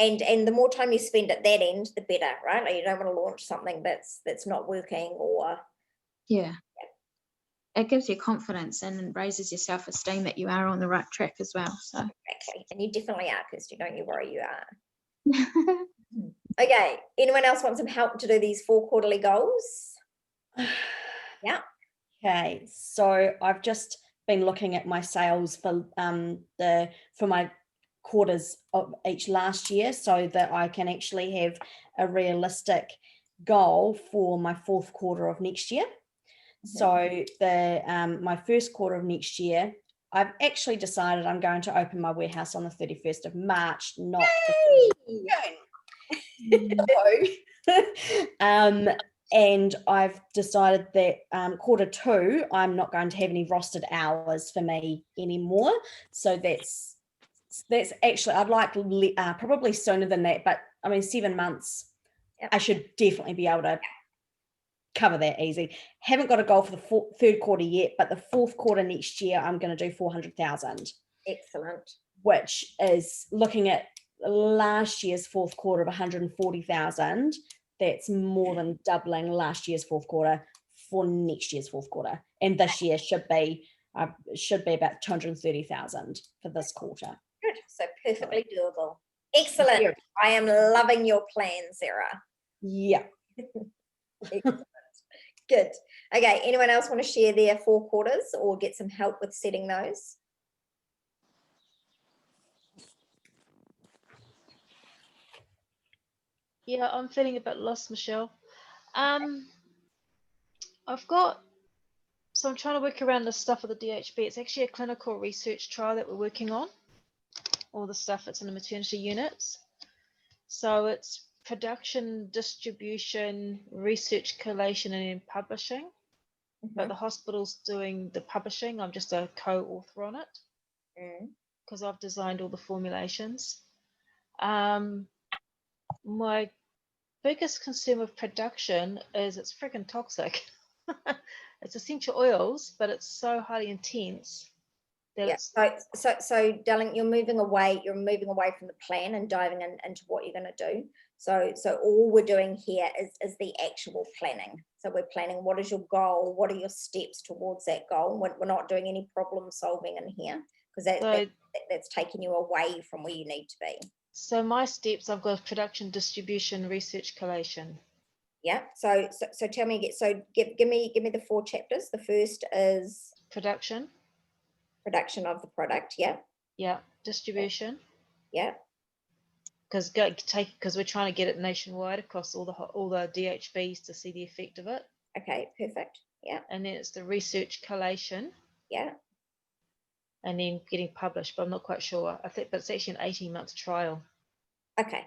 And the more time you spend at that end, the better, right? Like, you don't want to launch something that's not working, or it gives you confidence and raises your self-esteem that you are on the right track as well. So exactly, and you definitely are, Kirsty. Don't you worry, you are. Okay, anyone else want some help to do these 4 quarterly goals? Yeah. Okay, so I've just been looking at my sales for my quarters of each last year, so that I can actually have a realistic goal for my 4th quarter of next year. So the my 1st quarter of next year, I've actually decided I'm going to open my warehouse on the 31st of March, not and I've decided that quarter 2, I'm not going to have any rostered hours for me anymore. So that's actually, I'd like probably sooner than that, but I mean 7 months. I should definitely be able to cover that easy. Haven't got a goal for the 3rd quarter yet, but the 4th quarter next year, I'm going to do 400,000. Excellent. Which is, looking at last year's 4th quarter of 140,000. That's more than doubling last year's 4th quarter for next year's 4th quarter. And this year should be about 230,000 for this quarter. Good. So perfectly doable. Excellent. Yeah. I am loving your plan, Sarah. Yeah. Excellent. Good. Okay. Anyone else want to share their 4 quarters or get some help with setting those? Yeah, I'm feeling a bit lost, Michelle. I'm trying to work around the stuff with the DHB. It's actually a clinical research trial that we're working on. All the stuff that's in the maternity units. So it's production, distribution, research, collation, and publishing. But the hospital's doing the publishing. I'm just a co-author on it because I've designed all the formulations. My biggest concern with production is it's freaking toxic. It's essential oils, but it's so highly intense. Yeah. So darling, you're moving away from the plan and diving into what you're going to do. So all we're doing here is the actual planning. So we're planning what is your goal, what are your steps towards that goal. We're not doing any problem solving in here because that's taking you away from where you need to be. So my steps, I've got production, distribution, research, collation. Yeah. So tell me again. So give me the 4 chapters. The first is Production. of the product. Yeah. Yeah. Distribution. Yeah. Because we're trying to get it nationwide across all the DHBs to see the effect of it. Okay. Perfect. Yeah. And then it's the research collation. Yeah. And then getting published, but I'm not quite sure. I think, but it's actually an 18-month trial. Okay.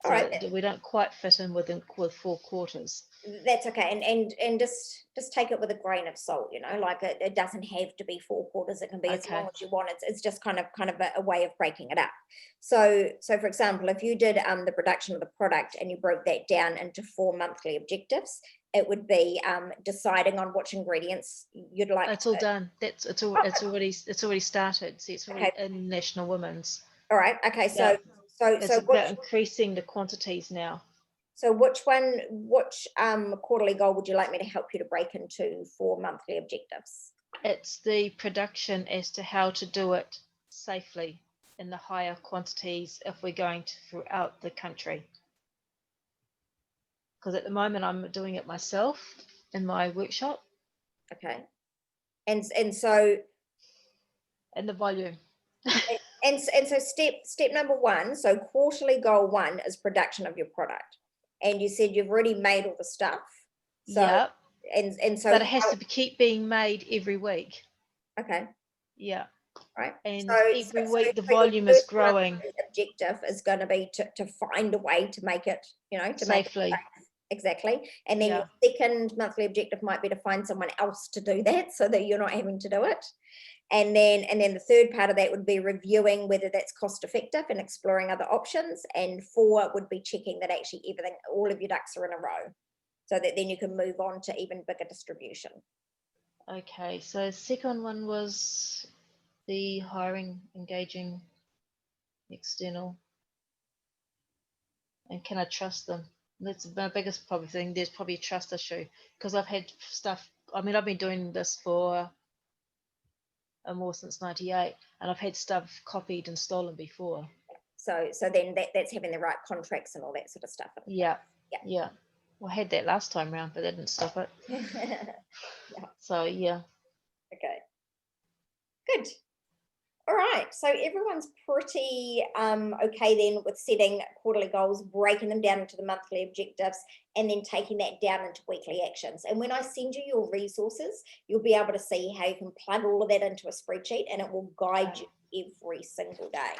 So All right. we don't quite fit in with 4 quarters. That's okay. And just take it with a grain of salt, like it doesn't have to be 4 quarters. It can be as long as you want. It's just kind of a way of breaking it up. So for example, if you did the production of the product and you broke that down into 4 monthly objectives, it would be deciding on which ingredients you'd like. It's all done. It's already started. See, it's already in National Women's. All right. Okay. Yeah. So it's about increasing the quantities now. So which quarterly goal would you like me to help you to break into 4 monthly objectives? It's the production as to how to do it safely in the higher quantities if we're going throughout the country. Because at the moment I'm doing it myself in my workshop. Okay. And so. And the volume. And so step number 1, so quarterly goal 1 is production of your product. And you said you've already made all the stuff. So, yeah. And so. But it has to keep being made every week. Okay. Yeah. Right. And every week the volume is growing. Objective is going to be to find a way to make it, to safely. Make it exactly. And then your second monthly objective might be to find someone else to do that so that you're not having to do it. And then the third part of that would be reviewing whether that's cost effective and exploring other options. And 4 would be checking that actually all of your ducks are in a row, so that then you can move on to even bigger distribution. Okay, so second one was the hiring, engaging external, and can I trust them? That's my biggest probably thing. There's probably a trust issue because I've had stuff. I mean, I've been doing this for more since '98, and I've had stuff copied and stolen before. So then that's having the right contracts and all that sort of stuff. Yeah. Well, I had that last time round, but that didn't stop it. So yeah. Okay. Good. All right. So everyone's pretty okay then with setting quarterly goals, breaking them down into the monthly objectives, and then taking that down into weekly actions. And when I send you your resources, you'll be able to see how you can plug all of that into a spreadsheet, and it will guide you every single day.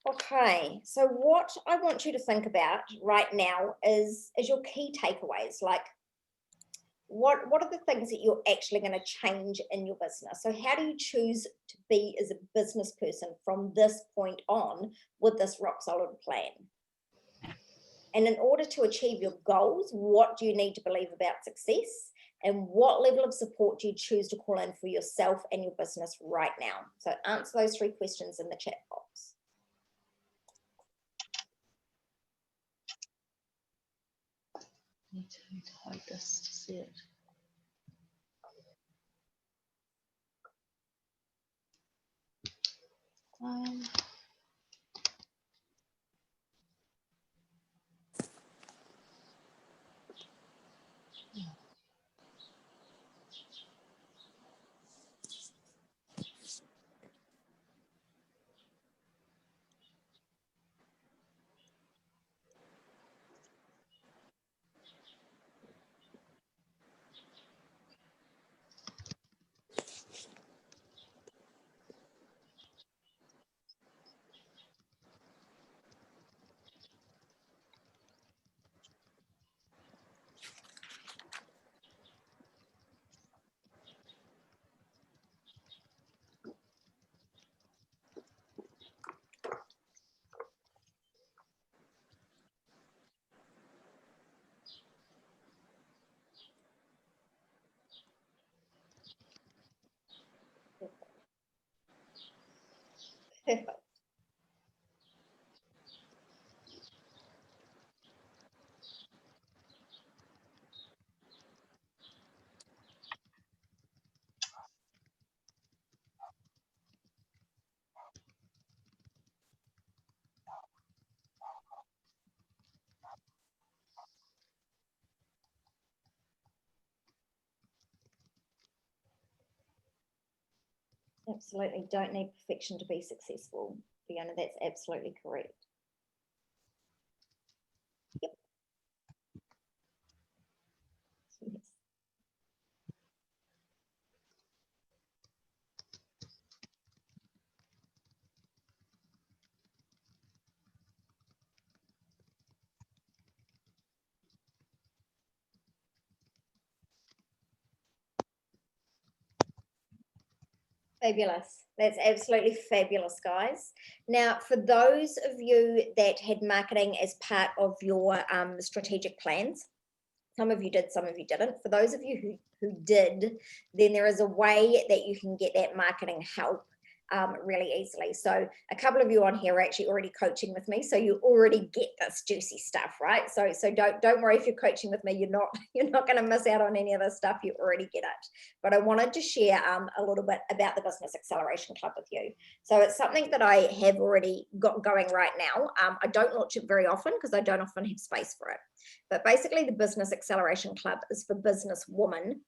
Okay, so what I want you to think about right now is your key takeaways. Like, what are the things that you're actually going to change in your business? So how do you choose to be as a business person from this point on with this rock solid plan? And in order to achieve your goals, what do you need to believe about success? And what level of support do you choose to call in for yourself and your business right now? So answer those 3 questions in the chat box. Need to hide this to see it. Absolutely. Don't need perfection to be successful. Fiona, that's absolutely correct. Yep. Yes. Fabulous. That's absolutely fabulous, guys. Now, for those of you that had marketing as part of your strategic plans, some of you did, some of you didn't. For those of you who did, then there is a way that you can get that marketing help really easily. So a couple of you on here are actually already coaching with me, so you already get this juicy stuff, right? So don't worry if you're coaching with me, you're not going to miss out on any of this stuff. You already get it. But I wanted to share a little bit about the Business Acceleration Club with you. So it's something that I have already got going right now. I don't launch it very often because I don't often have space for it. But basically, the Business Acceleration Club is for business women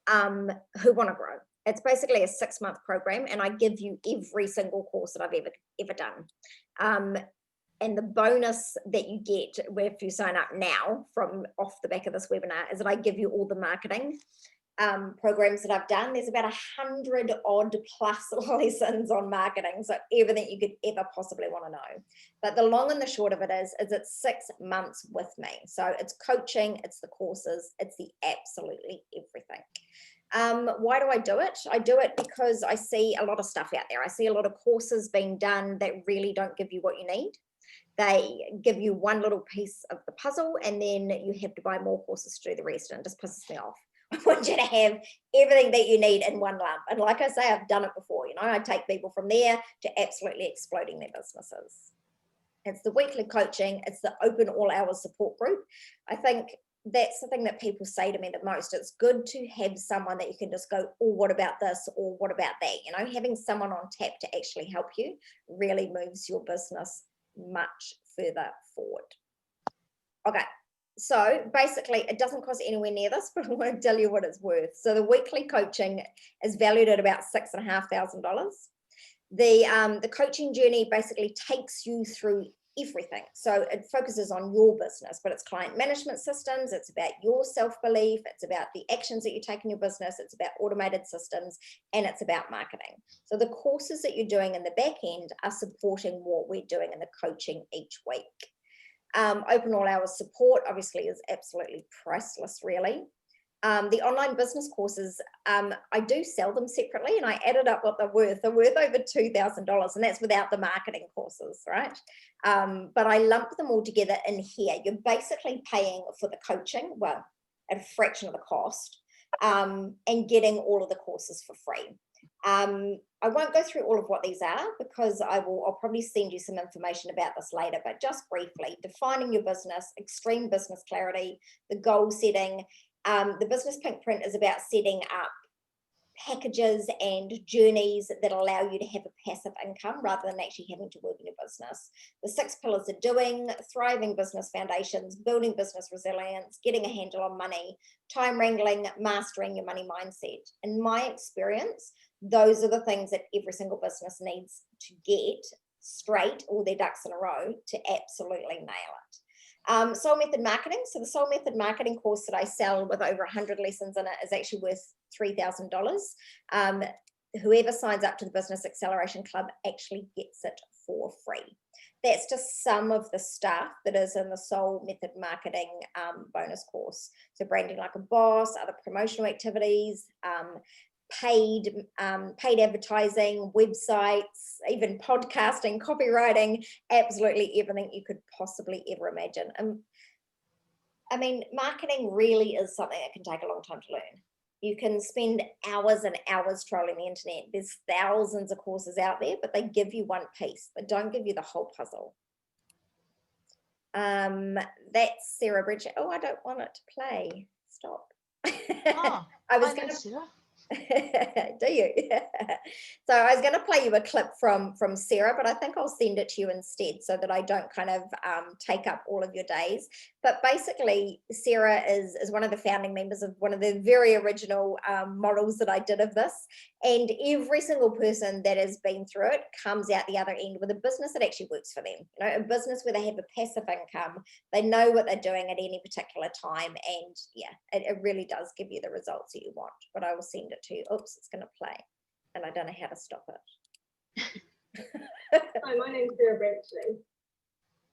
who want to grow. It's basically a 6-month program, and I give you every single course that I've ever done. And the bonus that you get if you sign up now from off the back of this webinar is that I give you all the marketing programs that I've done. There's about 100 odd plus lessons on marketing, so everything you could ever possibly want to know. But the long and the short of it is it's 6 months with me. So it's coaching, it's the courses, it's the absolutely everything. Why do I do it? I do it because I see a lot of stuff out there. I see a lot of courses being done that really don't give you what you need. They give you one little piece of the puzzle, and then you have to buy more courses to do the rest, and it just pisses me off. I want you to have everything that you need in one lump. And like I say, I've done it before. You know, I take people from there to absolutely exploding their businesses. It's the weekly coaching. It's the open all hours support group. I think that's the thing that people say to me the most. It's good to have someone that you can just go, oh, what about this? Or what about that? You know, having someone on tap to actually help you really moves your business much further forward. Okay. So basically, it doesn't cost anywhere near this, but I want to tell you what it's worth. So the weekly coaching is valued at about $6,500. The coaching journey basically takes you through everything. So it focuses on your business, but it's client management systems. It's about your self-belief. It's about the actions that you take in your business. It's about automated systems, and it's about marketing. So the courses that you're doing in the back end are supporting what we're doing in the coaching each week. Open all hours support obviously is absolutely priceless, really. The online business courses, I do sell them separately, and I added up what they're worth. They're worth over $2,000, and that's without the marketing courses, right? But I lump them all together in here. You're basically paying for the coaching, well, at a fraction of the cost, and getting all of the courses for free. I won't go through all of what these are because I'll probably send you some information about this later, but just briefly, defining your business, extreme business clarity, the goal setting. The Business Pink Print is about setting up packages and journeys that allow you to have a passive income rather than actually having to work in your business. The 6 pillars are doing, thriving business foundations, building business resilience, getting a handle on money, time wrangling, mastering your money mindset. In my experience, those are the things that every single business needs to get straight, all their ducks in a row, to absolutely nail it. Soul Method Marketing. So the Soul Method Marketing course that I sell with over 100 lessons in it is actually worth $3,000. Whoever signs up to the Business Acceleration Club actually gets it for free. That's just some of the stuff that is in the Soul Method Marketing bonus course. So branding like a boss, other promotional activities, paid advertising, websites, even podcasting, copywriting, absolutely everything you could possibly ever imagine. I mean, marketing really is something that can take a long time to learn. You can spend hours and hours trolling the internet. There's thousands of courses out there, but they give you one piece. They don't give you the whole puzzle. That's Sarah Bridget. Oh, I don't want it to play. Stop. Oh, I was hi, going to. Sarah. Do you? So I was going to play you a clip from Sarah, but I think I'll send it to you instead so that I don't kind of take up all of your days. But basically, Sarah is one of the founding members of one of the very original models that I did of this. And every single person that has been through it comes out the other end with a business that actually works for them. You know, a business where they have a passive income, they know what they're doing at any particular time, and yeah, it really does give you the results that you want. But I will send it to you. Oops, it's going to play, and I don't know how to stop it. Hi, my name's Sarah Branchley.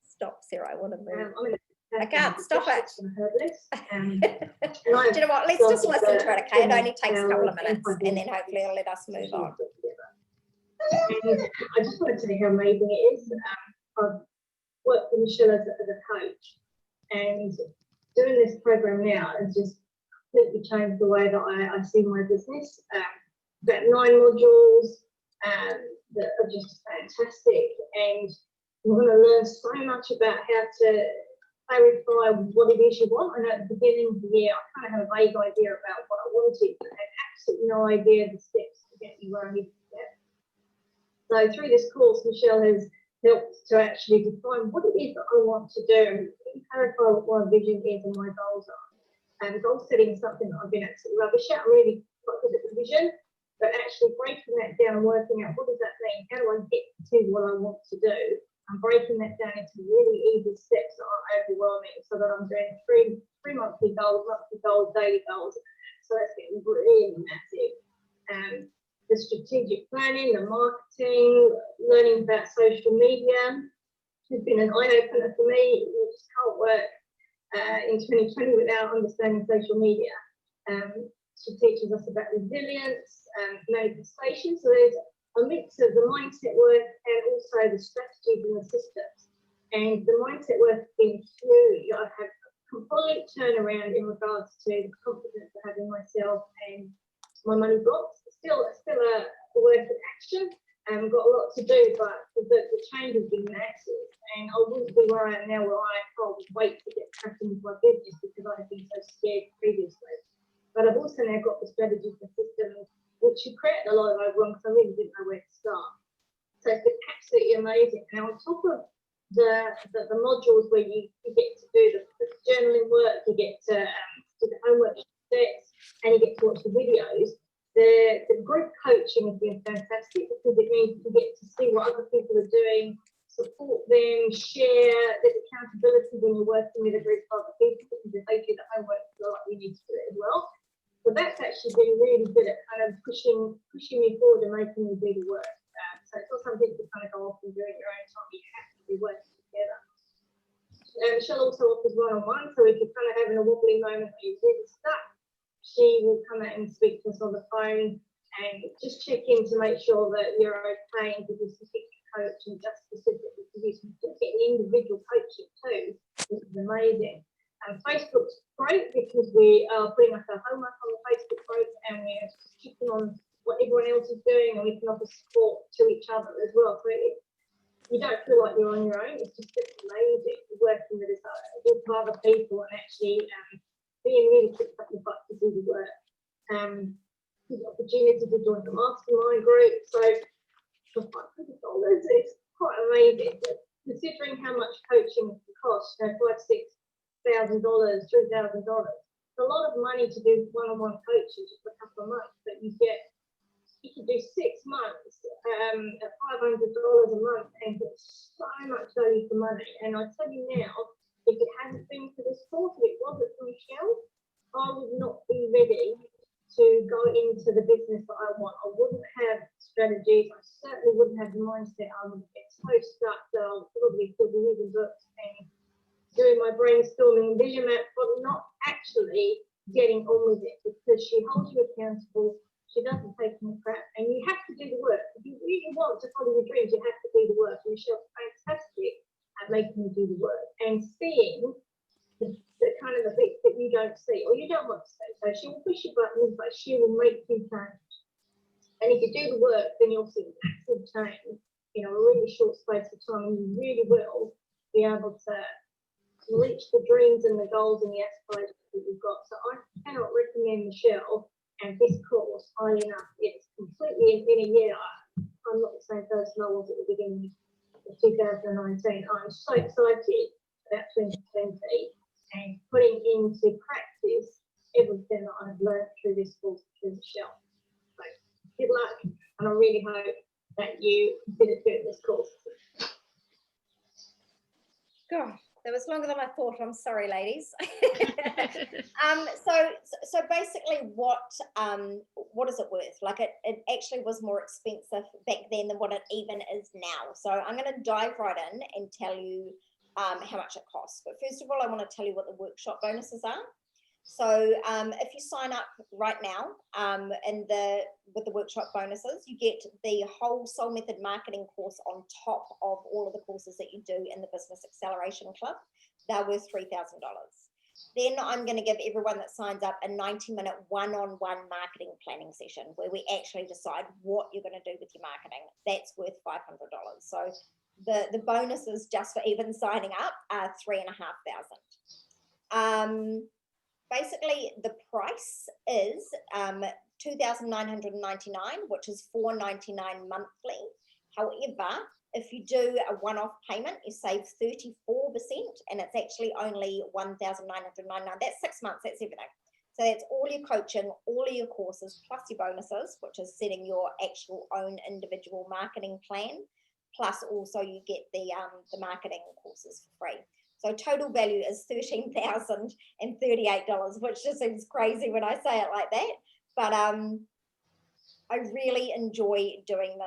Stop, Sarah. I want to move. I can't stop it. And Do you know what? Let's just listen to it, okay? It only takes a couple of minutes, and then hopefully it'll let us move on. And I just wanted to say how amazing it is. I've worked with Michelle as a coach, and doing this program now has just completely changed the way that I see my business. About 9 modules that are just fantastic, and you're going to learn so much about how to clarify what it is you want. I know at the beginning of the year, I kind of had a vague idea about what I wanted, but I had absolutely no idea the steps to get me where I need to get. So through this course, Michelle has helped to actually define what it is that I want to do and clarify what my vision is and my goals are. And goal setting is something that I've been absolutely rubbish at. I'm really quite good at the vision, but actually breaking that down and working out what does that mean? How do I get to what I want to do? I'm breaking that down into really easy steps that aren't overwhelming, so that I'm doing three monthly goals, daily goals. So that's getting really massive. The strategic planning, the marketing, learning about social media has been an eye-opener for me. You just can't work in 2020 without understanding social media. She teaches us about resilience, manifestation. So there's a mix of the mindset work and also the strategies and the systems. And the mindset work has been huge. I've had a complete turnaround in regards to the confidence I have in myself and my money blocks. Still a work in action. Got a lot to do, but the change has been massive. And I wouldn't be where I am now, where I can't wait to get cracking with my business because I have been so scared previously. But I've also now got the strategies and systems, which have created a lot of overwhelm because I really didn't know where to start. So it's been absolutely amazing. And on top of the modules where you get to do the journaling work, you get to do the homework sets, and you get to watch the videos, the group coaching has been fantastic because it means you get to see what other people are doing, support them, share. There's accountability when you're working with a group of other people because if they do the homework, feel like we need to do it as well. So that's actually been really good at kind of pushing me forward and making me do the work. So it's not something to kind of go off and do at your own time. You have to be working together. Michelle also offers one-on-one, so if you're kind of having a wobbly moment where you're really stuck, she will come out and speak to us on the phone and just check in to make sure that you're okay and give you specific coach and just specifically for you. So you get an individual coaching too, which is amazing. Facebook's great because we are putting up our homework on the Facebook group and we're checking on what everyone else is doing, and we can offer support to each other as well. So you don't feel like you're on your own. It's just amazing working with other people and actually being really kicked up the butt to do the work. The opportunity to join the mastermind group. So for $500, it's quite amazing. But considering how much coaching costs, $5,000, $6,000, $3,000, it's a lot of money to do one-on-one coaching just for a couple of months, but you can do 6 months at $500 a month and get so much value for money. And I tell you now, if it hadn't been for this course, if it wasn't for Michelle, I would not be ready to go into the business that I want. I wouldn't have strategies. I certainly wouldn't have the mindset. I would get so stuck that I'll probably still be reading books and doing my brainstorming vision map, but not actually getting on with it because she holds you accountable. She doesn't take any crap, and you have to do the work. If you really want to follow your dreams, you have to do the work. And Michelle's fantastic at making you do the work and seeing the kind of the bits that you don't see or you don't want to see. So she will push your buttons, but she will make you change. And if you do the work, then you'll see massive change in a really short space of time. You really will be able to reach the dreams and the goals and the aspirations that you've got. So I cannot recommend Michelle And this course, highly enough, it's completely in a year. I'm not the same person I was at the beginning of 2019. I'm so excited about 2020 and putting into practice everything that I've learned through this course through Michelle. So good luck, and I really hope that you consider doing this course. God, that was longer than I thought. I'm sorry, ladies. So basically, what is it worth? Like it actually was more expensive back then than what it even is now. So I'm going to dive right in and tell you how much it costs. But first of all, I want to tell you what the workshop bonuses are. So if you sign up right now with the workshop bonuses, you get the whole Soul Method marketing course on top of all of the courses that you do in the Business Acceleration Club. They're worth $3,000. Then I'm going to give everyone that signs up a 90-minute one-on-one marketing planning session where we actually decide what you're going to do with your marketing. That's worth $500. So the bonuses just for even signing up are $3,500. Basically, the price is $2,999, which is $499 monthly. However, if you do a one-off payment, you save 34%, and it's actually only $1,999. That's 6 months. That's everything. So that's all your coaching, all of your courses, plus your bonuses, which is setting your actual own individual marketing plan. Plus, also you get the marketing courses for free. So total value is $13,038, which just seems crazy when I say it like that. But I really enjoy doing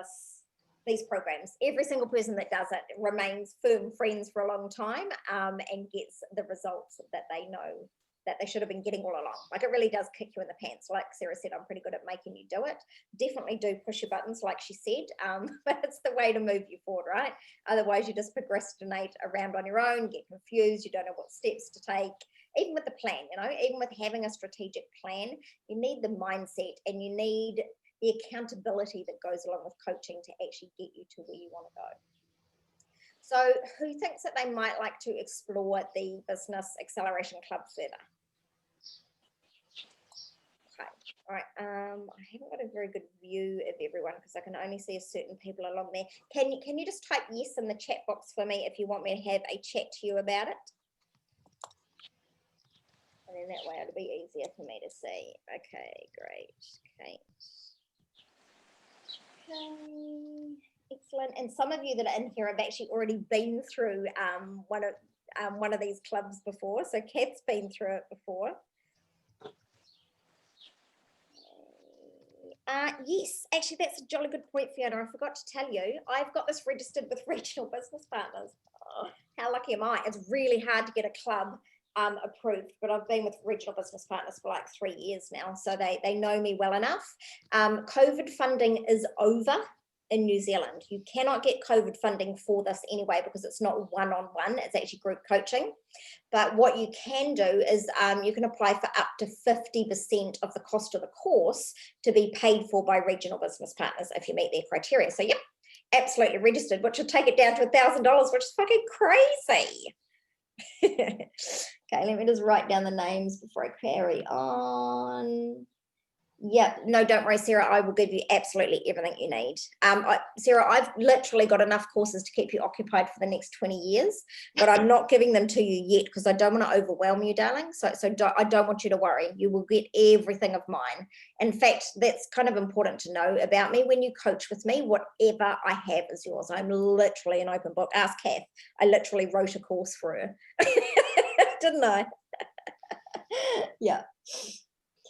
these programs. Every single person that does it remains firm friends for a long time and gets the results that they know that they should have been getting all along. Like it really does kick you in the pants. Like Sarah said, I'm pretty good at making you do it. Definitely do push your buttons, like she said, but it's the way to move you forward, right? Otherwise, you just procrastinate around on your own, get confused, you don't know what steps to take. Even with the plan, even with having a strategic plan, you need the mindset and you need the accountability that goes along with coaching to actually get you to where you want to go. So who thinks that they might like to explore the Business Acceleration Club further? Okay, all right. I haven't got a very good view of everyone because I can only see certain people along there. Can you just type yes in the chat box for me if you want me to have a chat to you about it? And then that way it'll be easier for me to see. Okay, great. Kate. Okay. Excellent. And some of you that are in here have actually already been through one of these clubs before. So Kath's been through it before. Yes, actually that's a jolly good point, Fiona. I forgot to tell you, I've got this registered with Regional Business Partners. Oh, how lucky am I? It's really hard to get a club approved, but I've been with Regional Business Partners for like 3 years now, so they know me well enough. COVID funding is over in New Zealand. You cannot get COVID funding for this anyway because it's not one-on-one, it's actually group coaching. But what you can do is you can apply for up to 50% of the cost of the course to be paid for by Regional Business Partners if you meet their criteria. So yeah, absolutely registered, which will take it down to $1,000, which is fucking crazy. Okay, let me just write down the names before I carry on. Yeah, no, don't worry, Sarah. I will give you absolutely everything you need. Sarah, I've literally got enough courses to keep you occupied for the next 20 years, but I'm not giving them to you yet because I don't want to overwhelm you, darling. So I don't want you to worry. You will get everything of mine. In fact, that's kind of important to know about me. When you coach with me, whatever I have is yours. I'm literally an open book. Ask Kath. I literally wrote a course for her. Didn't I? Yeah.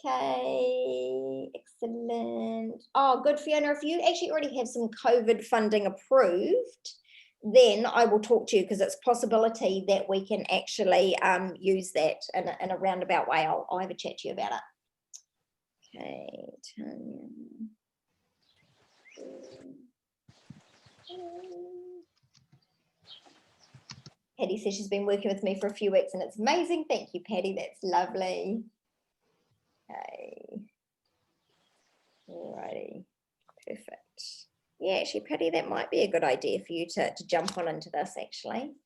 Okay, excellent. Oh, good, Fiona. If you actually already have some COVID funding approved, then I will talk to you because it's a possibility that we can actually use that in a roundabout way. I'll have a chat to you about it. Okay, Tanya. Patty says she's been working with me for a few weeks and it's amazing. Thank you, Patty. That's lovely. Okay. Alrighty. Perfect. Yeah, actually, Patty, that might be a good idea for you to jump on into this, actually.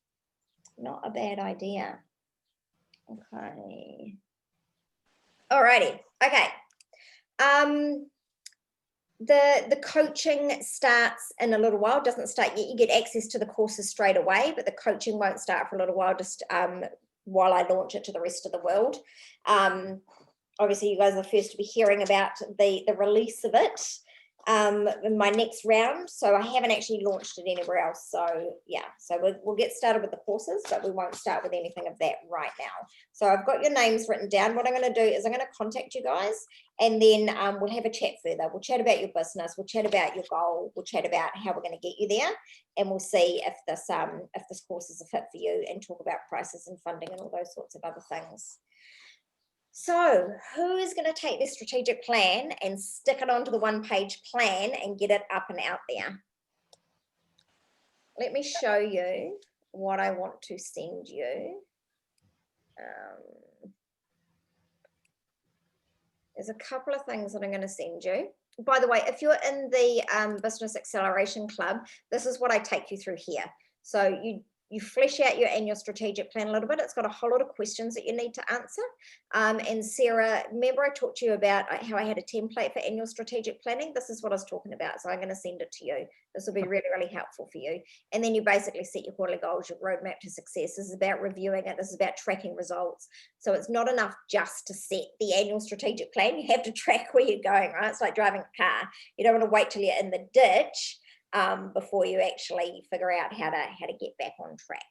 Not a bad idea. Okay. Alrighty. Okay. The coaching starts in a little while, doesn't start yet. You get access to the courses straight away, but the coaching won't start for a little while, just while I launch it to the rest of the world. Obviously, you guys are the first to be hearing about the release of it in my next round. So I haven't actually launched it anywhere else. So yeah, so we'll get started with the courses, but we won't start with anything of that right now. So I've got your names written down. What I'm going to do is I'm going to contact you guys, and then we'll have a chat further. We'll chat about your business. We'll chat about your goal. We'll chat about how we're going to get you there, and we'll see if this course is a fit for you, and talk about prices and funding and all those sorts of other things. So who is going to take this strategic plan and stick it onto the one-page plan and get it up and out there? Let me show you what I want to send you. There's a couple of things that I'm going to send you. By the way, if you're in the Business Acceleration Club, this is what I take you through here. So you flesh out your annual strategic plan a little bit. It's got a whole lot of questions that you need to answer. And Sarah, remember I talked to you about how I had a template for annual strategic planning? This is what I was talking about. So I'm going to send it to you. This will be really, really helpful for you. And then you basically set your quarterly goals, your roadmap to success. This is about reviewing it. This is about tracking results. So it's not enough just to set the annual strategic plan. You have to track where you're going, right? It's like driving a car. You don't want to wait till you're in the ditch before you actually figure out how to get back on track.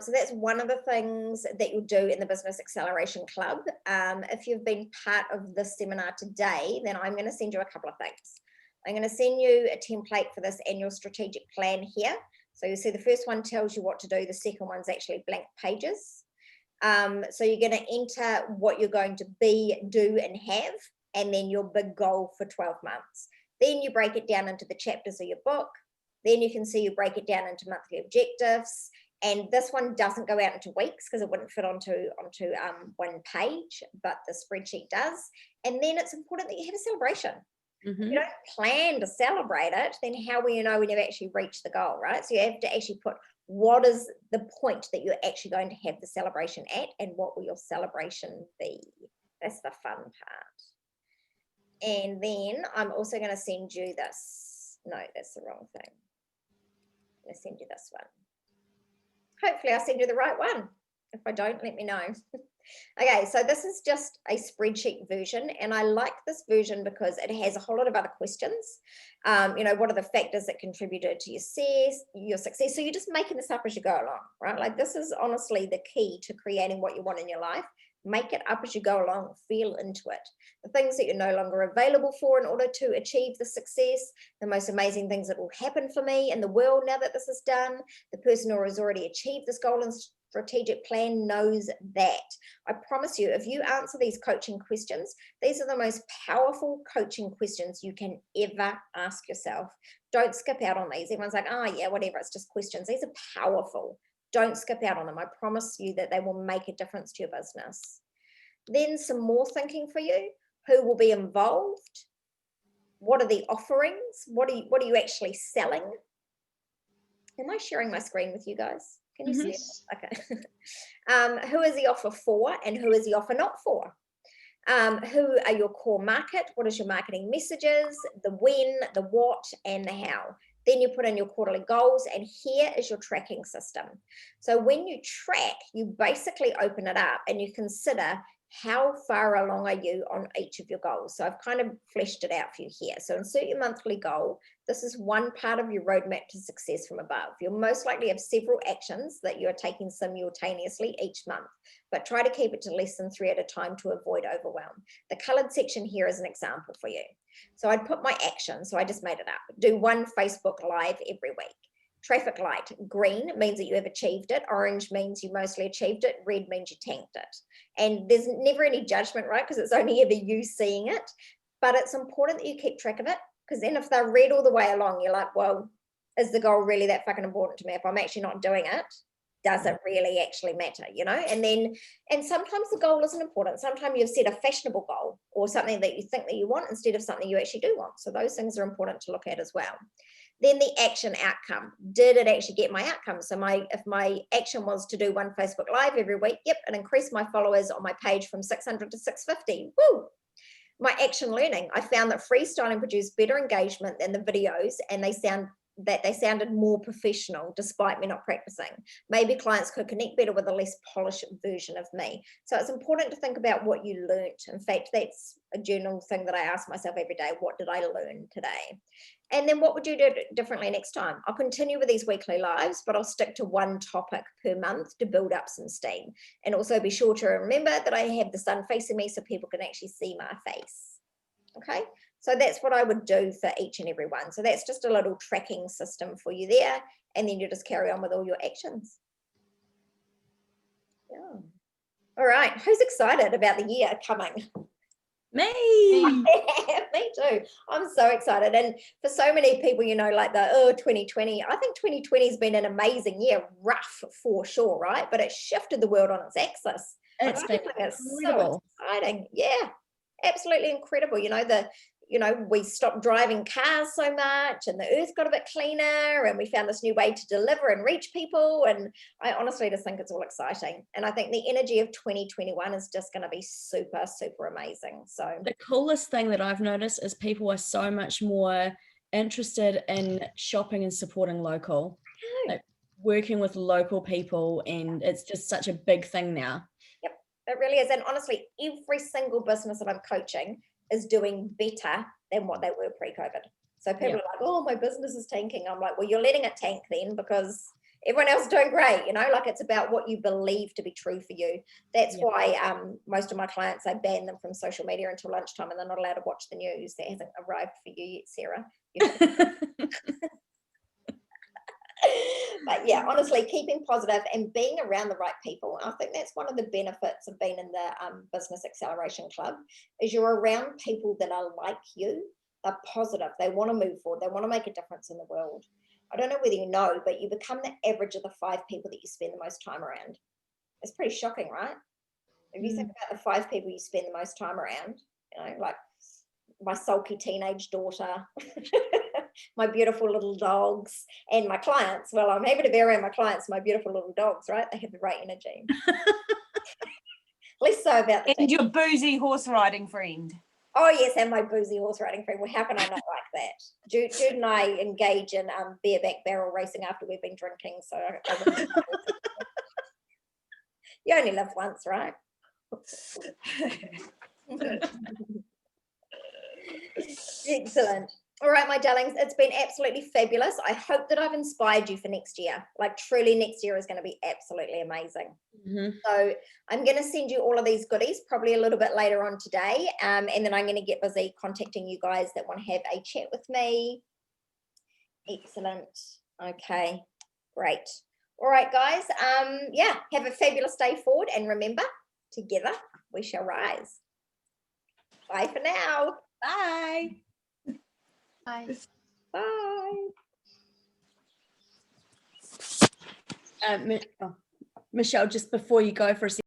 So that's one of the things that you'll do in the Business Acceleration Club. If you've been part of this seminar today, then I'm going to send you a couple of things. I'm going to send you a template for this annual strategic plan here. So you'll see the first one tells you what to do. The second one's actually blank pages. So you're going to enter what you're going to be, do, and have, and then your big goal for 12 months. Then you break it down into the chapters of your book. Then you can see you break it down into monthly objectives. And this one doesn't go out into weeks because it wouldn't fit onto one page, but the spreadsheet does. And then it's important that you have a celebration. If you don't plan to celebrate it, then how will you know when you've actually reached the goal, right? So you have to actually put what is the point that you're actually going to have the celebration at, and what will your celebration be? That's the fun part. And then I'm also going to send you this. No, that's the wrong thing. I'm going to send you this one. Hopefully I'll send you the right one. If I don't, let me know. Okay, so this is just a spreadsheet version, and I like this version because it has a whole lot of other questions. You know, what are the factors that contributed to your success? So you're just making this up as you go along, right? Like, this is honestly the key to creating what you want in your life. Make it up as you go along, feel into it. The things that you're no longer available for in order to achieve the success, the most amazing things that will happen for me in the world now that this is done. The person who has already achieved this goal and strategic plan knows that. I promise you, if you answer these coaching questions, these are the most powerful coaching questions you can ever ask yourself. Don't skip out on these. Everyone's like, oh yeah, whatever, it's just questions. These are powerful. Don't skip out on them. I promise you that they will make a difference to your business. Then some more thinking for you. Who will be involved? What are the offerings? What are you actually selling? Am I sharing my screen with you guys? Can you see it? Okay. Who is the offer for, and who is the offer not for? Who are your core market? What is your marketing messages? The when, the what, and the how. Then you put in your quarterly goals, and here is your tracking system. So when you track, you basically open it up and you consider how far along are you on each of your goals. So I've kind of fleshed it out for you here. So insert your monthly goal. This is one part of your roadmap to success from above. You'll most likely have several actions that you're taking simultaneously each month, but try to keep it to less than 3 at a time to avoid overwhelm. The colored section here is an example for you. So I'd put my action, so I just made it up. Do 1 Facebook Live every week. Traffic light, green means that you have achieved it. Orange means you mostly achieved it. Red means you tanked it. And there's never any judgment, right? Because it's only ever you seeing it. But it's important that you keep track of it, because then if they're red all the way along, you're like, well, is the goal really that fucking important to me? If I'm actually not doing it, does it really actually matter, you know? And sometimes the goal isn't important. Sometimes you've set a fashionable goal or something that you think that you want instead of something you actually do want. So those things are important to look at as well. Then the action outcome. Did it actually get my outcome? So if my action was to do 1 Facebook Live every week, yep, it increased my followers on my page from 600 to 650. Woo! my action learning. I found that freestyling produced better engagement than the videos, and they sounded more professional despite me not practicing. Maybe clients could connect better with a less polished version of me. So it's important to think about what you learnt. In fact, that's a journal thing that I ask myself every day. What did I learn today? And then what would you do differently next time? I'll continue with these weekly lives, but I'll stick to one topic per month to build up some steam. And also be sure to remember that I have the sun facing me so people can actually see my face. Okay, so that's what I would do for each and every one. So that's just a little tracking system for you there. And then you just carry on with all your actions. Yeah. All right, who's excited about the year coming? Me. Me too. I'm so excited. And for so many people, you know, like the 2020, I think 2020 has been an amazing year, rough for sure, right? But it shifted the world on its axis. It's I been think it's so incredible. exciting. Yeah, absolutely incredible. We stopped driving cars so much, and the earth got a bit cleaner, and we found this new way to deliver and reach people. And I honestly just think it's all exciting. And I think the energy of 2021 is just going to be super, super amazing. So The coolest thing that I've noticed is people are so much more interested in shopping and supporting local, like working with local people, and it's just such a big thing now. Yep, it really is. And honestly, every single business that I'm coaching is doing better than what they were pre-COVID. So people are like, oh, my business is tanking. I'm like, well, you're letting it tank then, because everyone else is doing great. Like it's about what you believe to be true for you. That's why most of my clients, I ban them from social media until lunchtime, and they're not allowed to watch the news. That hasn't arrived for you yet, Sarah. But yeah, honestly, keeping positive and being around the right people. I think that's one of the benefits of being in the Business Acceleration Club, is you're around people that are like you. They're positive. They want to move forward. They want to make a difference in the world. I don't know whether you know, but you become the average of the 5 people that you spend the most time around. It's pretty shocking, right? If you think about the 5 people you spend the most time around, like my sulky teenage daughter, my beautiful little dogs, and my clients. Well, I'm happy to be around my clients, my beautiful little dogs, right? They have the right energy. Less so about the And your boozy horse riding friend. Oh yes, and my boozy horse riding friend. Well, how can I not like that? Jude and I engage in bareback barrel racing after we've been drinking. So you only live once, right? Excellent. All right, my darlings, it's been absolutely fabulous. I hope that I've inspired you for next year. Like truly, next year is going to be absolutely amazing. So I'm going to send you all of these goodies probably a little bit later on today. And then I'm going to get busy contacting you guys that want to have a chat with me. Excellent. Okay, great. All right, guys. Yeah, have a fabulous day forward. And remember, together we shall rise. Bye for now. Bye. Bye. Bye. Michelle, just before you go for a second.